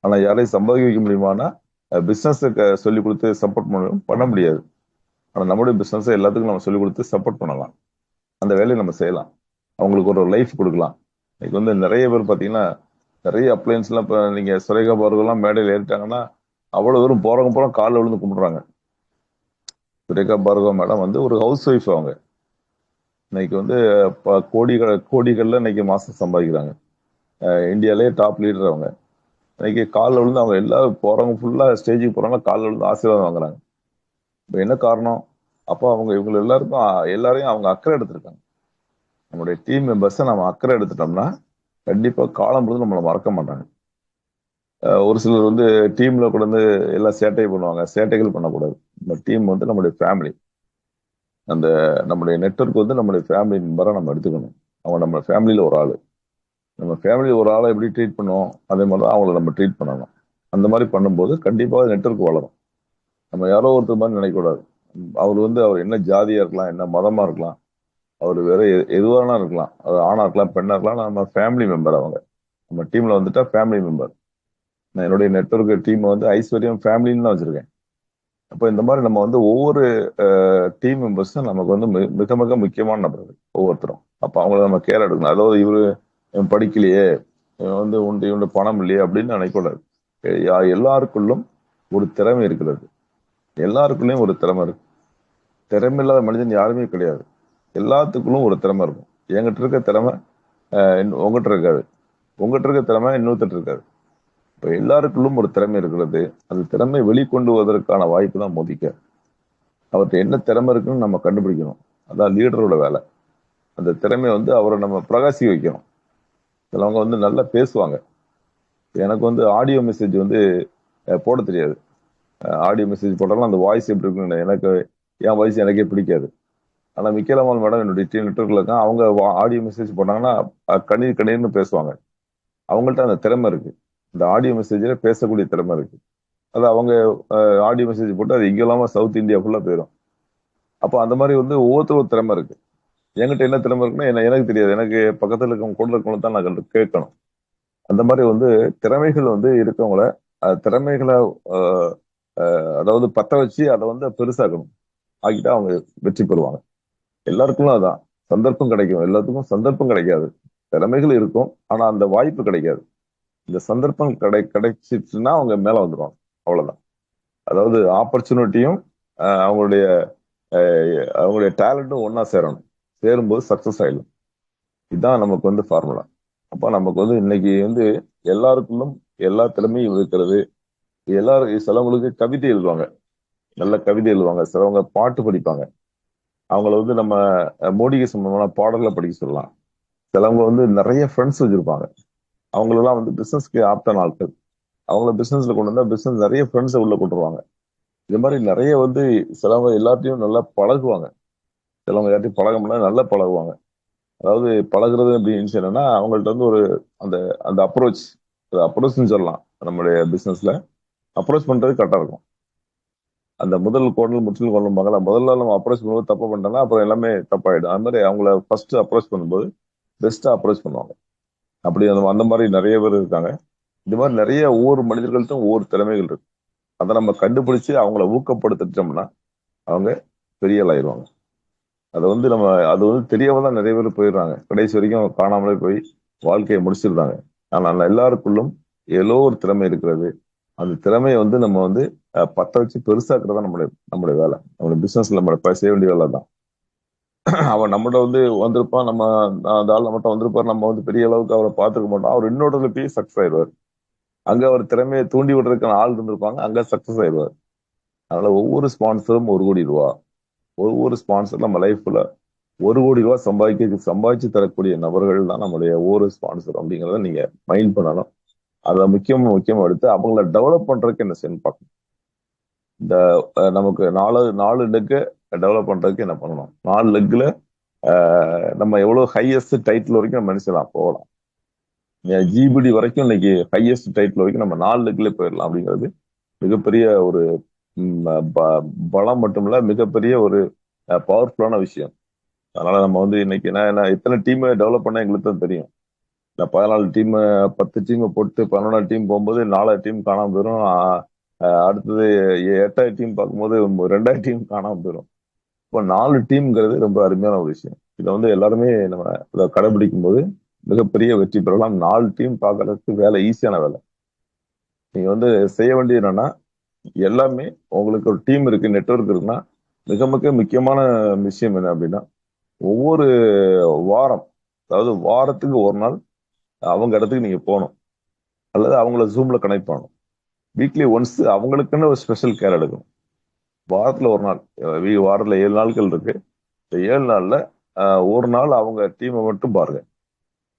Speaker 1: ஆனா யாரையும் சம்பாதிக்க வைக்க முடியுமானா பிசினஸ் சொல்லி கொடுத்து சப்போர்ட் பண்ண முடியாது. ஆனா நம்முடைய பிசினஸ் எல்லாத்துக்கும் நம்ம சொல்லி கொடுத்து சப்போர்ட் பண்ணலாம். அந்த வேலையை நம்ம செய்யலாம். அவங்களுக்கு ஒரு லைஃப் கொடுக்கலாம். இன்னைக்கு வந்து நிறைய பேர் பாத்தீங்கன்னா நிறைய அப்ளையன்ஸ் எல்லாம் இப்ப நீங்க சுரேகா பார்வெல்லாம் மேடையில் ஏறிட்டாங்கன்னா அவ்வளவு தூரம் போறவங்க காலில் விழுந்து கும்பிடுறாங்க. சுரேகா பார்வா மேடம் வந்து ஒரு ஹவுஸ் ஒய்ஃப். அவங்க இன்னைக்கு வந்து கோடிகள்ல இன்னைக்கு மாசம் சம்பாதிக்கிறாங்க. இந்தியாலே டாப் லீடர் அவங்க. இன்னைக்கு காலில் விழுந்து அவங்க எல்லாரும் போறவங்க ஃபுல்லா ஸ்டேஜுக்கு போறாங்க, காலில் விழுந்து ஆசீர்வாதம் வாங்குறாங்க. இப்போ என்ன காரணம்? அப்போ இவங்க எல்லாரையும் அவங்க அக்கறை எடுத்திருக்காங்க. நம்முடைய டீம் மெம்பர்ஸை நம்ம அக்கறை எடுத்துட்டோம்னா கண்டிப்பா காலம் பொழுது நம்மளை மறக்க மாட்டாங்க. ஒரு சிலர் வந்து டீம்ல கூட வந்து எல்லாம் சேட்டை பண்ணுவாங்க. சேட்டைகள் பண்ணக்கூடாது. நம்ம டீம் வந்து நம்முடைய ஃபேமிலி. நம்முடைய நெட்வொர்க் வந்து நம்முடைய ஃபேமிலி மெம்பரா நம்ம எடுத்துக்கணும். அவங்க நம்ம ஃபேமிலியில ஒரு ஆளு. நம்ம ஃபேமிலி ஒரு ஆளை எப்படி ட்ரீட் பண்ணுவோம் அதே மாதிரிதான் அவங்கள நம்ம ட்ரீட் பண்ணணும். அந்த மாதிரி பண்ணும்போது கண்டிப்பா நெட்வொர்க் வளரும். நம்ம யாரோ ஒருத்தர் மாதிரி நினைக்கக்கூடாது. அவர் என்ன ஜாதியா இருக்கலாம், என்ன மதமா இருக்கலாம், அவர் வேற எதுவானா இருக்கலாம், அது ஆணா இருக்கலாம், பெண்ணா இருக்கலாம், நம்ம ஃபேமிலி மெம்பர். அவங்க நம்ம டீம்ல வந்துட்டா ஃபேமிலி மெம்பர். நான் என்னுடைய நெட்வொர்க் டீம் வந்து ஐஸ்வர்யம் ஃபேமிலின்னு தான் வச்சிருக்கேன். அப்போ இந்த மாதிரி நம்ம வந்து ஒவ்வொரு டீம் மெம்பர்ஸும் நமக்கு வந்து மிக மிக முக்கியமான நபர்கள் ஒவ்வொருத்தரும். அப்போ அவங்கள நம்ம கேர் எடுக்கணும். அதாவது இவன் படிக்கலையே, இவன் வந்து இவனுடைய பணம் இல்லையே அப்படின்னு நினைக்கூடாது. எல்லாருக்குள்ளும் ஒரு திறமை இருக்கிறது. எல்லாருக்குள்ளேயும் ஒரு திறமை இருக்கு. திறமை இல்லாத மனிதன் யாருமே கிடையாது. எல்லாத்துக்குள்ளும் ஒரு திறமை இருக்கும். என்கிட்ட இருக்க திறமை உங்ககிட்ட இருக்காது, உங்ககிட்ட இருக்க திறமை இன்னொருத்தர் இருக்காது. இப்ப எல்லாருக்குள்ளும் ஒரு திறமை இருக்கிறது. அந்த திறமை வெளிக்கொண்டு வருவதற்கான வாய்ப்பு தான் மோதிக்க. அவர்கிட்ட என்ன திறமை இருக்குன்னு நம்ம கண்டுபிடிக்கணும். அதான் லீடரோட வேலை. அந்த திறமை வந்து அவரை நம்ம பிரகாசிக்க வைக்கணும். சிலவங்க வந்து நல்லா பேசுவாங்க. எனக்கு வந்து ஆடியோ மெசேஜ் வந்து போட தெரியாது. ஆடியோ மெசேஜ் போட்டாலும் அந்த வாய்ஸ் எப்படி இருக்குன்னு எனக்கு என் வாய்ஸ் எனக்கே பிடிக்காது. ஆனா மிக்கேலம்மாள் மேடம் என்னுடைய டீம் நெட்ஒர்க்ல இருக்காங்க. அவங்க ஆடியோ மெசேஜ் போட்டாங்கன்னா கணீர் கணீர்னு பேசுவாங்க. அவங்கள்ட்ட அந்த திறமை இருக்கு. இந்த ஆடியோ மெசேஜ்ல பேசக்கூடிய திறமை இருக்கு. அது அவங்க ஆடியோ மெசேஜ் போட்டு அது இங்க இல்லாம சவுத் இந்தியா ஃபுல்லா போயிடும். அப்போ அந்த மாதிரி வந்து ஒவ்வொருத்தரும் திறமை இருக்கு. என்கிட்ட என்ன திறமை இருக்குன்னா எனக்கு தெரியாது. எனக்கு பக்கத்துல இருக்கவங்க கூட இருக்கவங்க தான் நான் கேட்கணும். அந்த மாதிரி வந்து திறமைகள் வந்து இருக்கவங்கள திறமைகளை அஹ், அதாவது பத்த வச்சு அதை வந்து பெருசாக்கணும். ஆக்கிட்டா அவங்க வெற்றி பெறுவாங்க. எல்லாருக்கும் அதான் சந்தர்ப்பம் கிடைக்கும். எல்லாத்துக்கும் சந்தர்ப்பம் கிடைக்காது. திறமைகள் இருக்கும், ஆனா அந்த வாய்ப்பு கிடைக்காது. இந்த சந்தர்ப்பம் கிடைச்சிச்சுன்னா அவங்க மேல வந்துருவாங்க. அவ்வளவுதான். அதாவது ஆப்பர்ச்சுனிட்டியும் அவங்களுடைய அவங்களுடைய டேலண்ட்டும் ஒன்னா சேரணும். சேரும்போது சக்சஸ் ஆயிடும். இதுதான் நமக்கு வந்து ஃபார்முலா. அப்ப நமக்கு வந்து இன்னைக்கு வந்து எல்லாருக்குள்ளும் எல்லா திறமையும் இருக்கிறது. எல்லாரும் சிலவங்களுக்கு கவிதை எழுதுவாங்க, நல்ல கவிதை எழுதுவாங்க. சிலவங்க பாட்டு படிப்பாங்க. அவங்கள வந்து நம்ம மூலிகை சம்பந்தமான பாடல்களை படிக்க சொல்லலாம். சிலவங்க வந்து நிறைய ஃப்ரெண்ட்ஸ் வச்சிருப்பாங்க. அவங்களெல்லாம் வந்து பிசினஸ்க்கு ஆப்டான ஆட்கள். அவங்கள பிசினஸ்ல கொண்டு வந்தா பிசினஸ் நிறைய ஃப்ரெண்ட்ஸை உள்ள கொண்டுருவாங்க. இது மாதிரி நிறைய வந்து சிலவங்க எல்லாத்தையும் நல்லா பழகுவாங்க. சிலவங்க யார்ட்டையும் பழக முடியாது, நல்லா பழகுவாங்க. அதாவது பழகுறது அப்படின்னு என்னன்னா அவங்கள்ட்ட வந்து ஒரு அந்த அந்த அப்ரோச்னு சொல்லலாம். நம்மளுடைய பிசினஸ்ல அப்ரோச் பண்றது கரெக்டா இருக்கும். அந்த முதல் கோடல் முற்றிலும் கொள்ளும்பாங்களா, முதல்ல நம்ம அப்ரோச் பண்ணும்போது தப்பு பண்ணிட்டோம்னா அப்புறம் எல்லாமே தப்பாயிடும். அது மாதிரி அவங்கள ஃபர்ஸ்ட் அப்ரோச் பண்ணும்போது பெஸ்டா அப்ரோச் பண்ணுவாங்க. அப்படி அந்த மாதிரி நிறைய பேர் இருக்காங்க. இது மாதிரி நிறைய ஒவ்வொரு மனிதர்கள்ட்டும் ஒவ்வொரு திறமைகள் இருக்கு. அதை நம்ம கண்டுபிடிச்சு அவங்கள ஊக்கப்படுத்திட்டோம்னா அவங்க பெரிய ஆள் ஆயிடுவாங்க. அதை வந்து நம்ம அது வந்து தெரியாம தான் நிறைய பேர் போயிடுறாங்க. கடைசி வரைக்கும் காணாமலே போய் வாழ்க்கையை முடிச்சிருந்தாங்க. ஆனா எல்லாருக்குள்ளும் ஏதோ ஒரு திறமை இருக்கிறது. அந்த திறமையை வந்து நம்ம வந்து பத்த வச்சு பெருசாக்குறதா நம்மளுடைய நம்மளுடைய வேலை. நம்மளுடைய பிசினஸ்ல நம்ம செய்ய வேண்டிய வேலை தான். அவன் நம்மகிட்ட வந்து வந்திருப்பான். அந்த ஆள் நம்மகிட்ட வந்திருப்பார். நம்ம வந்து பெரிய அளவுக்கு அவரை பார்த்துக்க மாட்டோம். அவர் இன்னொரு போய் சக்சஸ் ஆயிடுவார். அங்க அவர் திறமையை தூண்டி விடுறதுக்கான ஆள் இருந்திருப்பாங்க. அங்க சக்சஸ் ஆயிடுவார். அதனால ஒவ்வொரு ஸ்பான்சரும் 1 கோடி ரூபாய், ஒவ்வொரு ஸ்பான்சர் நம்ம லைஃப்ல 1 கோடி ரூபாய் சம்பாதிச்சு தரக்கூடிய நபர்கள் தான் நம்மளுடைய ஒவ்வொரு ஸ்பான்சர் அப்படிங்கிறத நீங்க மைண்ட் பண்ணணும். அதை முக்கியமா எடுத்து அவங்கள டெவலப் பண்றதுக்கு என்ன செய்யணும் பார்க்கணும். இந்த நமக்கு நாலு நாலு லெக்கு டெவலப் பண்றதுக்கு என்ன பண்ணணும்? 4 லெக்ல நம்ம எவ்வளவு ஹையஸ்ட் டைட்டில் வரைக்கும் நம்ம நினைச்சலாம் போகலாம். ஜிபிடி வரைக்கும் இன்னைக்கு ஹையஸ்ட் டைட்டில் வரைக்கும் நம்ம 4 லெக்ல போயிடலாம். அப்படிங்கிறது மிகப்பெரிய ஒரு பலம் மட்டுமில்ல, மிகப்பெரிய ஒரு பவர்ஃபுல்லான விஷயம். அதனால நம்ம வந்து இன்னைக்கு நான் எத்தனை டீம் டெவலப் பண்ண எங்களுக்கு தான் தெரியும். இந்த 14 டீம் 10 டீம் போட்டு 11 டீம் போகும்போது 4 டீம் காணாம போயிடும். அடுத்தது 8 டீம் பார்க்கும்போது 2 டீம் காணாம போயிடும். இப்போ 4 டீம்ங்கிறது ரொம்ப அருமையான ஒரு விஷயம். இதை வந்து எல்லாருமே நம்ம இதை கடைபிடிக்கும் போது மிகப்பெரிய வெற்றி பெறலாம். 4 டீம் பார்க்கறதுக்கு வேலை ஈஸியான வேலை. நீங்க வந்து செய்ய வேண்டியது என்னன்னா, எல்லாமே உங்களுக்கு ஒரு டீம் இருக்கு, நெட்வொர்க் இருக்குன்னா மிக மிக முக்கியமான விஷயம் என்ன அப்படின்னா, ஒவ்வொரு வாரம், அதாவது வாரத்துக்கு ஒரு நாள் அவங்க இடத்துக்கு நீங்க போகணும். அல்லது அவங்கள ஜூம்ல கனெக்ட் பண்ணணும். வீக்லி ஒன்ஸ் அவங்களுக்குன்னு ஒரு ஸ்பெஷல் கேர் எடுக்கணும். வாரத்துல ஒரு நாள், வாரத்துல 7 நாட்கள் இருக்கு. இந்த 7 நாள்ல ஒரு நாள் அவங்க டீமை மட்டும் பாருங்க.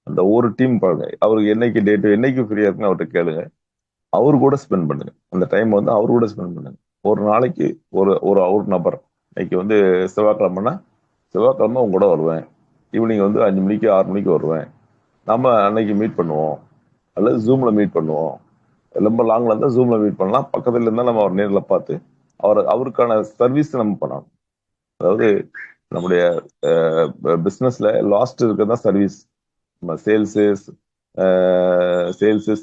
Speaker 1: அந்த ஒரு டீம் பாருங்க. அவருக்கு என்னைக்கு டேட், என்னைக்கு ஃப்ரீயா இருக்குன்னு அவர்கிட்ட கேளுங்க. அவரு கூட ஸ்பெண்ட் பண்ணுங்க. அந்த டைம் வந்து அவரு கூட ஸ்பெண்ட் பண்ணுங்க. ஒரு நாளைக்கு ஒரு ஒரு ஒரு நபர், இன்னைக்கு வந்து செவ்வாய்க்கிழமைன்னா செவ்வாய்க்கிழமை உங்க கூட வருவேன். ஈவினிங் வந்து 5 மணிக்கு 6 மணிக்கு வருவேன். நம்ம அன்னைக்கு மீட் பண்ணுவோம். அல்லது ஜூம்ல மீட் பண்ணுவோம். ரொம்ப லாங்ல இருந்தா ஜூம்ல மீட் பண்ணலாம். பக்கத்துல இருந்தா நம்ம அவர் நேரில் பார்த்து அவருக்கான சர்வீஸ் நம்ம பண்ணணும். அதாவது நம்முடைய பிசினஸ்ல லாஸ்ட் இருக்கிறதா சர்வீஸ். நம்ம சேல்ஸ்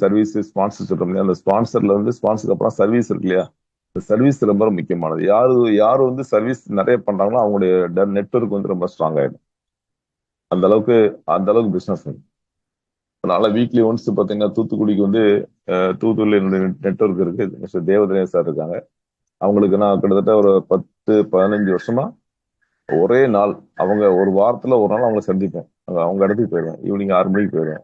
Speaker 1: சர்வீஸ் ஸ்பான்சர் சொல்றோம் இல்லையா, அந்த ஸ்பான்சர்ல வந்து ஸ்பான்சருக்கு அப்புறம் சர்வீஸ் இருக்கு இல்லையா, இந்த சர்வீஸ் ரொம்ப முக்கியமானது. யாரு யாரு வந்து சர்வீஸ் நிறைய பண்றாங்களோ அவங்களுடைய நெட்வொர்க் வந்து ரொம்ப ஸ்ட்ராங் ஆயிடும். அந்த அளவுக்கு அந்த அளவுக்கு பிசினஸ். அதனால வீக்லி ஒன்ஸ் பாத்தீங்கன்னா தூத்துக்குடிக்கு வந்து தூத்துக்குடியில் என்னுடைய நெட்வொர்க் இருக்கு. மிஸ்டர் தேவதினேஷ் சார் இருக்காங்க. அவங்களுக்கு நான் கிட்டத்தட்ட ஒரு 10-15 வருஷமா ஒரே நாள், அவங்க ஒரு வாரத்துல ஒரு நாள் அவங்களை சந்திப்பேன். அவங்க இடத்துக்கு போயிடுவேன். ஈவினிங் 6 மணிக்கு போயிடுவேன்.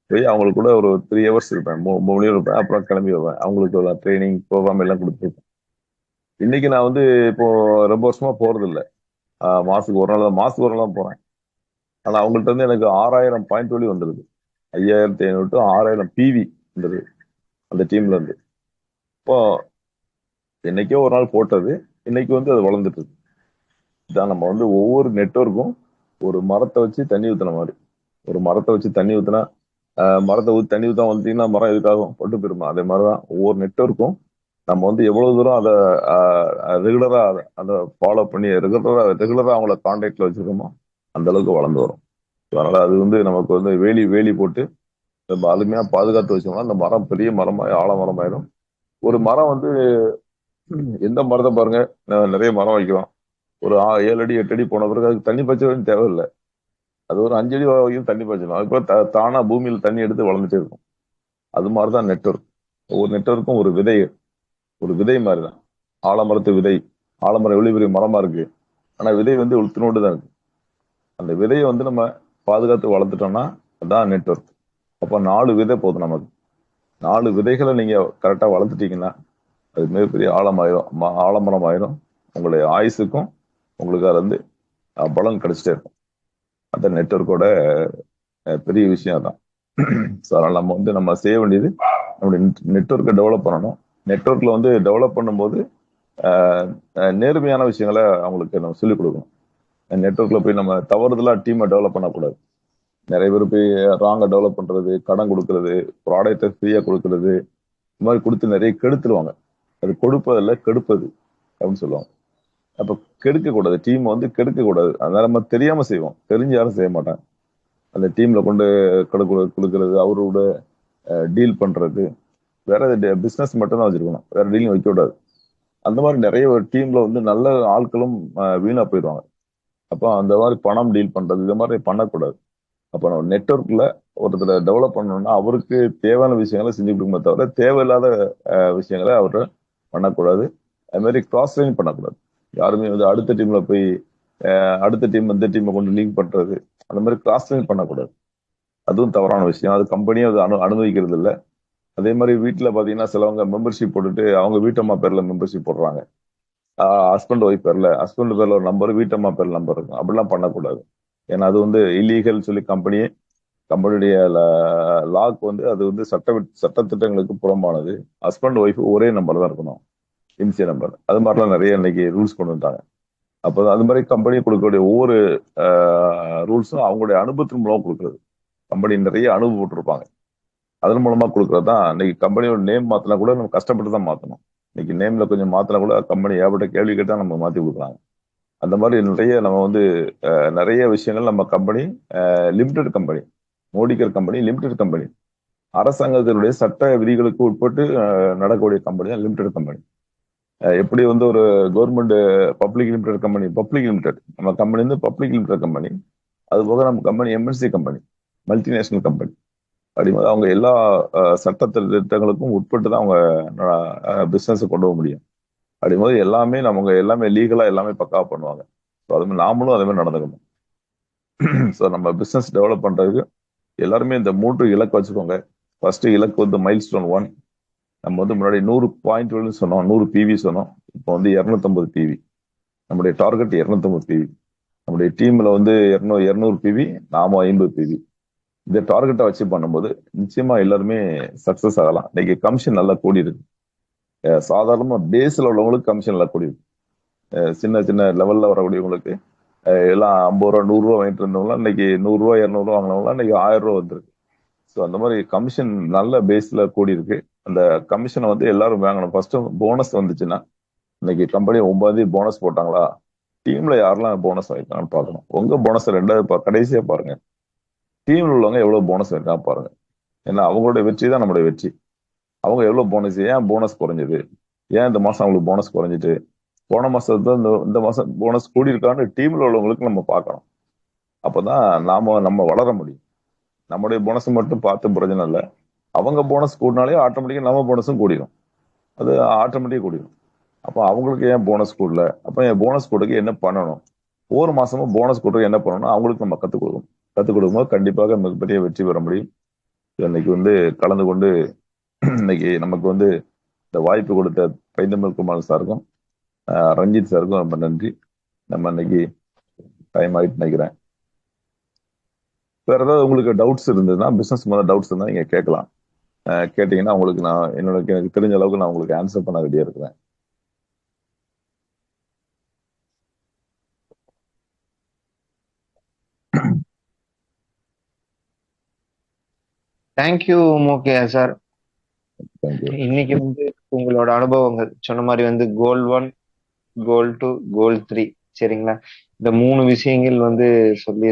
Speaker 1: போய் அவங்களுக்கு கூட ஒரு 3 ஹவர்ஸ் இருப்பேன். 3 மணி இருப்பேன். அப்புறம் கிளம்பி வருவேன். அவங்களுக்கு ட்ரைனிங் ப்ரோக்ராம் எல்லாம் கொடுத்துருப்பேன். இன்னைக்கு நான் வந்து இப்போ ரொம்ப வருஷமா போறது இல்லை. மாசத்துக்கு ஒரு நாள் தான் போறேன். ஆனா அவங்கள்ட்ட இருந்து எனக்கு 6,000 பாயிண்ட் வழி வந்துருது. 5,500 to 6,000 பிவி இருந்தது அந்த டீம்ல இருந்து. இப்போ என்னைக்கோ ஒரு நாள் போட்டது, இன்னைக்கு வந்து அது வளர்ந்துட்டு இருக்கு. இதான் நம்ம வந்து ஒவ்வொரு நெட்வொர்க்கும் ஒரு மரத்தை வச்சு தண்ணி ஊத்துன மாதிரி. ஒரு மரத்தை வச்சு தண்ணி ஊத்துனா மரத்தை ஊற்றி தண்ணி ஊற்ற வந்துட்டீங்கன்னா மரம் எதுக்காகும் பட்டு போயிருமா? அதே மாதிரிதான் ஒவ்வொரு நெட்வொர்க்கும் நம்ம வந்து எவ்வளவு தூரம் அதை ரெகுலரா அதை ஃபாலோ பண்ணி ரெகுலரா அவங்கள கான்டாக்ட்ல வச்சிருக்கோமோ அந்த அளவுக்கு வளர்ந்து வரும். அதனால அது வந்து நமக்கு வந்து வேலி வேலி போட்டு நம்ம அருமையா பாதுகாத்து வச்சோம்னா அந்த மரம் பெரிய மரமாயி ஆலமரமாயிடும். ஒரு மரம் வந்து எந்த மரத்தை பாருங்க, நிறைய மரம் வைக்கிறோம். ஒரு 7 அடி 8 அடி போன பிறகு அதுக்கு தண்ணி பச்சை தேவையில்லை. அது ஒரு 5 அடி வரைக்கும் தண்ணி பாய்ச்சணும். அதுக்கப்புறம் தானா பூமியில தண்ணி எடுத்து வளர்ந்துட்டே இருக்கும். அது மாதிரிதான் நெட்வொர்க். ஒவ்வொரு நெட்வொர்க்கும் ஒரு விதை மாதிரிதான். ஆலமரத்து விதை, ஆலமரம் எவ்வளவு பெரிய மரமா இருக்கு, ஆனா விதை வந்து உளுத்தினோடு தான் இருக்கு. அந்த விதையை வந்து நம்ம பாதுகாத்து வளர்த்துட்டோம்னா அதான் நெட்வொர்க். அப்ப 4 விதை போதும் நமக்கு. 4 விதைகளை நீங்க கரெக்டா வளர்த்துட்டீங்கன்னா அது மிகப்பெரிய ஆலமரம் ஆயிரும். உங்களுடைய ஆயுசுக்கும் உங்களுக்கு அது வந்து பலன் கிடைச்சிட்டே இருக்கும். அந்த நெட்வொர்க்கோட பெரிய விஷயம் தான். ஸோ அதனால நம்ம வந்து நம்ம செய்ய வேண்டியது நம்முடைய நெட்வொர்க்கை டெவலப் பண்ணணும். நெட்வொர்க்ல வந்து டெவலப் பண்ணும்போது நேர்மையான விஷயங்களை அவங்களுக்கு நம்ம சொல்லிக் கொடுக்கணும். நெட்வொர்க்ல போய் நம்ம தவறுதலா டீமை டெவலப் பண்ணக்கூடாது. நிறைய பேர் போய் ராங்கா டெவலப் பண்றது, கடன் கொடுக்கறது, ப்ராடக்டை ஃப்ரீயா கொடுக்கறது, இந்த மாதிரி கொடுத்து நிறைய கெடுத்துருவாங்க. அது கொடுப்பதில்ல, கெடுப்பது அப்படின்னு சொல்லுவாங்க. அப்ப கெடுக்க கூடாது, டீம் வந்து கெடுக்க கூடாது. அதனால நம்ம தெரியாம செய்வோம், தெரிஞ்சு யாரும் செய்ய மாட்டாங்க. அந்த டீம்ல கொண்டு கொடுக்கறது, அவரோட டீல் பண்றது, வேற பிசினஸ் மட்டும் தான் வச்சிருக்கணும், வேற டீலும் வைக்க கூடாது. அந்த மாதிரி நிறைய ஒரு டீம்ல வந்து நல்ல ஆட்களும் வீணா போயிடுவாங்க. அப்போ அந்த மாதிரி பணம் டீல் பண்றது இந்த மாதிரி பண்ணக்கூடாது. அப்போ நம்ம நெட்வொர்க்ல ஒருத்தரை டெவலப் பண்ணணும்னா அவருக்கு தேவையான விஷயங்களை செஞ்சு கொடுக்குமே தவிர தேவையில்லாத விஷயங்களை அவரை பண்ணக்கூடாது. அது மாதிரி கிராஸ் லைன் பண்ணக்கூடாது. யாருமே வந்து அடுத்த டீம்ல போய் அடுத்த டீம் இந்த டீமை கொண்டு லிங்க் பண்றது, அந்த மாதிரி கிராஸ் லைன் பண்ணக்கூடாது. அதுவும் தவறான விஷயம். அது கம்பெனியும் அது அனுமதிக்கிறது இல்லை. அதே மாதிரி வீட்டுல பாத்தீங்கன்னா சிலவங்க மெம்பர்ஷிப் போட்டுட்டு அவங்க வீட்டம்மா பேர்ல மெம்பர்ஷிப் போடுறாங்க. ஹஸ்பண்ட் ஒய்ஃப் பேர்ல, ஹஸ்பண்ட் பேர்ல ஒரு நம்பர், வீட்டம்மா பேர்ல நம்பர் இருக்கும். அப்படிலாம் பண்ணக்கூடாது. ஏன்னா அது வந்து இல்லீகல் சொல்லி கம்பெனியுடைய லாக்கு வந்து அது வந்து சட்டத்திட்டங்களுக்கு புறம்பானது. ஹஸ்பண்ட் ஒய்ஃப் ஒரே நம்பர் தான் இருக்கணும், இன்சிய நம்பர். அது மாதிரிலாம் நிறைய இன்னைக்கு ரூல்ஸ் கொண்டு வந்துட்டாங்க. அப்போ அது மாதிரி கம்பெனி கொடுக்கக்கூடிய ஒவ்வொரு ரூல்ஸும் அவங்களுடைய அனுபவத்தின் மூலம் கொடுக்குறது. கம்பெனி நிறைய அனுபவப்பட்டிருப்பாங்க, அதன் மூலமா கொடுக்கறது தான். இன்னைக்கு கம்பெனியோட நேம் மாத்தினா கூட நம்ம கஷ்டப்பட்டு தான் மாத்தணும். இன்னைக்கு நேம்ல கொஞ்சம் மாத்தினா கூட கம்பெனி ஏற்பட்ட கேள்வி கேட்டா நம்ம மாத்தி கொடுக்குறாங்க. அந்த மாதிரி நிறைய நம்ம வந்து நிறைய விஷயங்கள் நம்ம company limited company, Modicare company limited company, அரசாங்கத்தினுடைய சட்ட விதிகளுக்கு உட்பட்டு நடக்கக்கூடிய கம்பெனி தான் லிமிடெட் கம்பெனி. எப்படி வந்து ஒரு government public limited company, public limited நம்ம கம்பெனி வந்து பப்ளிக் லிமிடெட் கம்பெனி. அது போக நம்ம company MNC company, multinational company. அப்படிங்கும்போது அவங்க எல்லா சட்ட திட்டங்களுக்கும் உட்பட்டு தான் அவங்க பிசினஸ் கொண்டு போக முடியும். அப்படிங்கும்போது எல்லாமே நமக்கு எல்லாமே லீகலா எல்லாமே பக்காவா பண்ணுவாங்க. ஸோ அது மாதிரி நாமளும் அதே மாதிரி நடந்துக்கணும். ஸோ நம்ம பிசினஸ் டெவலப் பண்றதுக்கு எல்லாருமே இந்த 3 இலக்கு வச்சுக்கோங்க. ஃபர்ஸ்ட் இலக்கு வந்து மைல் ஸ்டோன் 1. நம்ம வந்து முன்னாடி 100 பாயிண்ட் சொன்னோம், 100 பிவி சொன்னோம். இப்போ வந்து 250 பிவி. நம்முடைய டார்கெட் 250 பிவி. நம்முடைய டீம்ல வந்து 200 பிவி, நாம 50 பிவி. இந்த டார்கெட்டை வச்சு பண்ணும்போது நிச்சயமா எல்லாருமே சக்சஸ் ஆகலாம். இன்னைக்கு கமிஷன் நல்லா கூடி இருக்கு. சாதாரணமா பேஸ்ல உள்ளவங்களுக்கு கமிஷன் நல்லா கூடி இருக்கு. சின்ன சின்ன லெவல்ல வரக்கூடியவங்களுக்கு எல்லாம் 50 ரூபா 100 ரூபா வாங்கிட்டு இருந்தவங்களாம் இன்னைக்கு 100 ரூபா 200 ரூபா வாங்கினவங்களாம் இன்னைக்கு 1000 ரூபா வந்துருக்கு. ஸோ அந்த மாதிரி கமிஷன் நல்ல பேஸ்ல கூடி இருக்கு. அந்த கமிஷனை வந்து எல்லாரும் வாங்கணும். ஃபர்ஸ்ட் போனஸ் வந்துச்சுன்னா, இன்னைக்கு கம்பெனி 9 தேதி போனஸ் போட்டாங்களா, டீம்ல யாரெல்லாம் போனஸ் வாங்கிருக்காங்கன்னு பார்க்கணும். உங்க போனஸ் ரெண்டாவது கடைசியா பாருங்க. டீம்ல உள்ளவங்க எவ்வளவு போனஸ் வாங்கிருக்காங்க பாருங்க. ஏன்னா அவங்களுடைய வெற்றி தான் நம்மளுடைய வெற்றி. அவங்க எவ்வளவு போனஸ், ஏன் போனஸ் குறைஞ்சது, ஏன் இந்த மாசம் அவங்களுக்கு போனஸ் குறைஞ்சிட்டு, போன மாசத்துல இந்த மாசம் போனஸ் கூடி இருக்கான்னு டீம்ல உள்ளவங்களுக்கு நம்ம பார்க்கணும். அப்பதான் நம்ம வளர முடியும். நம்முடைய போனஸ் மட்டும் பார்த்து பிரயோஜனம் இல்லை. அவங்க போனஸ் கூடினாலே ஆட்டோமேட்டிக்கா நம்ம போனஸும் கூடிடும். அது ஆட்டோமேட்டிக்கா கூடிடும். அப்போ அவங்களுக்கு ஏன் போனஸ் கூடல, அப்போ என் போனஸ் கொடுக்க என்ன பண்ணணும், ஒவ்வொரு மாசமும் போனஸ் கொடுக்க என்ன பண்ணணும் அவங்களுக்கு நம்ம கத்துக் கொடுக்கணும். கத்துக் கொடுக்கும்போது கண்டிப்பாக மிகப்பெரிய வெற்றி பெற முடியும். இன்னைக்கு வந்து கலந்து கொண்டு இன்னைக்கு நமக்கு வந்து இந்த வாய்ப்பு கொடுத்த பைந்தமிழ் குமார் சாருக்கும் ரஞ்சித் சாருக்கும் ரொம்ப நன்றி. நம்ம இன்னைக்கு டைம் ஆயிட்டு நினைக்கிறேன். வேற ஏதாவது உங்களுக்கு டவுட்ஸ் இருந்ததுன்னா, பிசினஸ் மேல டவுட்ஸ் இருந்தா நீங்க கேட்கலாம். கேட்டீங்கன்னா உங்களுக்கு நான் எனக்கு தெரிஞ்ச அளவுக்கு நான் உங்களுக்கு ஆன்சர் பண்ண ரெடியா இருக்கிறேன்.
Speaker 2: தேங்க்யூ மோகே சார்.
Speaker 1: தேங்க்யூ.
Speaker 2: இன்னைக்கு வந்து உங்களோட அனுபவங்கள் சொன்ன மாதிரி வந்து கோல் 1, கோல் 2, கோல் 3, சரிங்களா? இந்த 3 விஷயங்கள் வந்து சொல்லி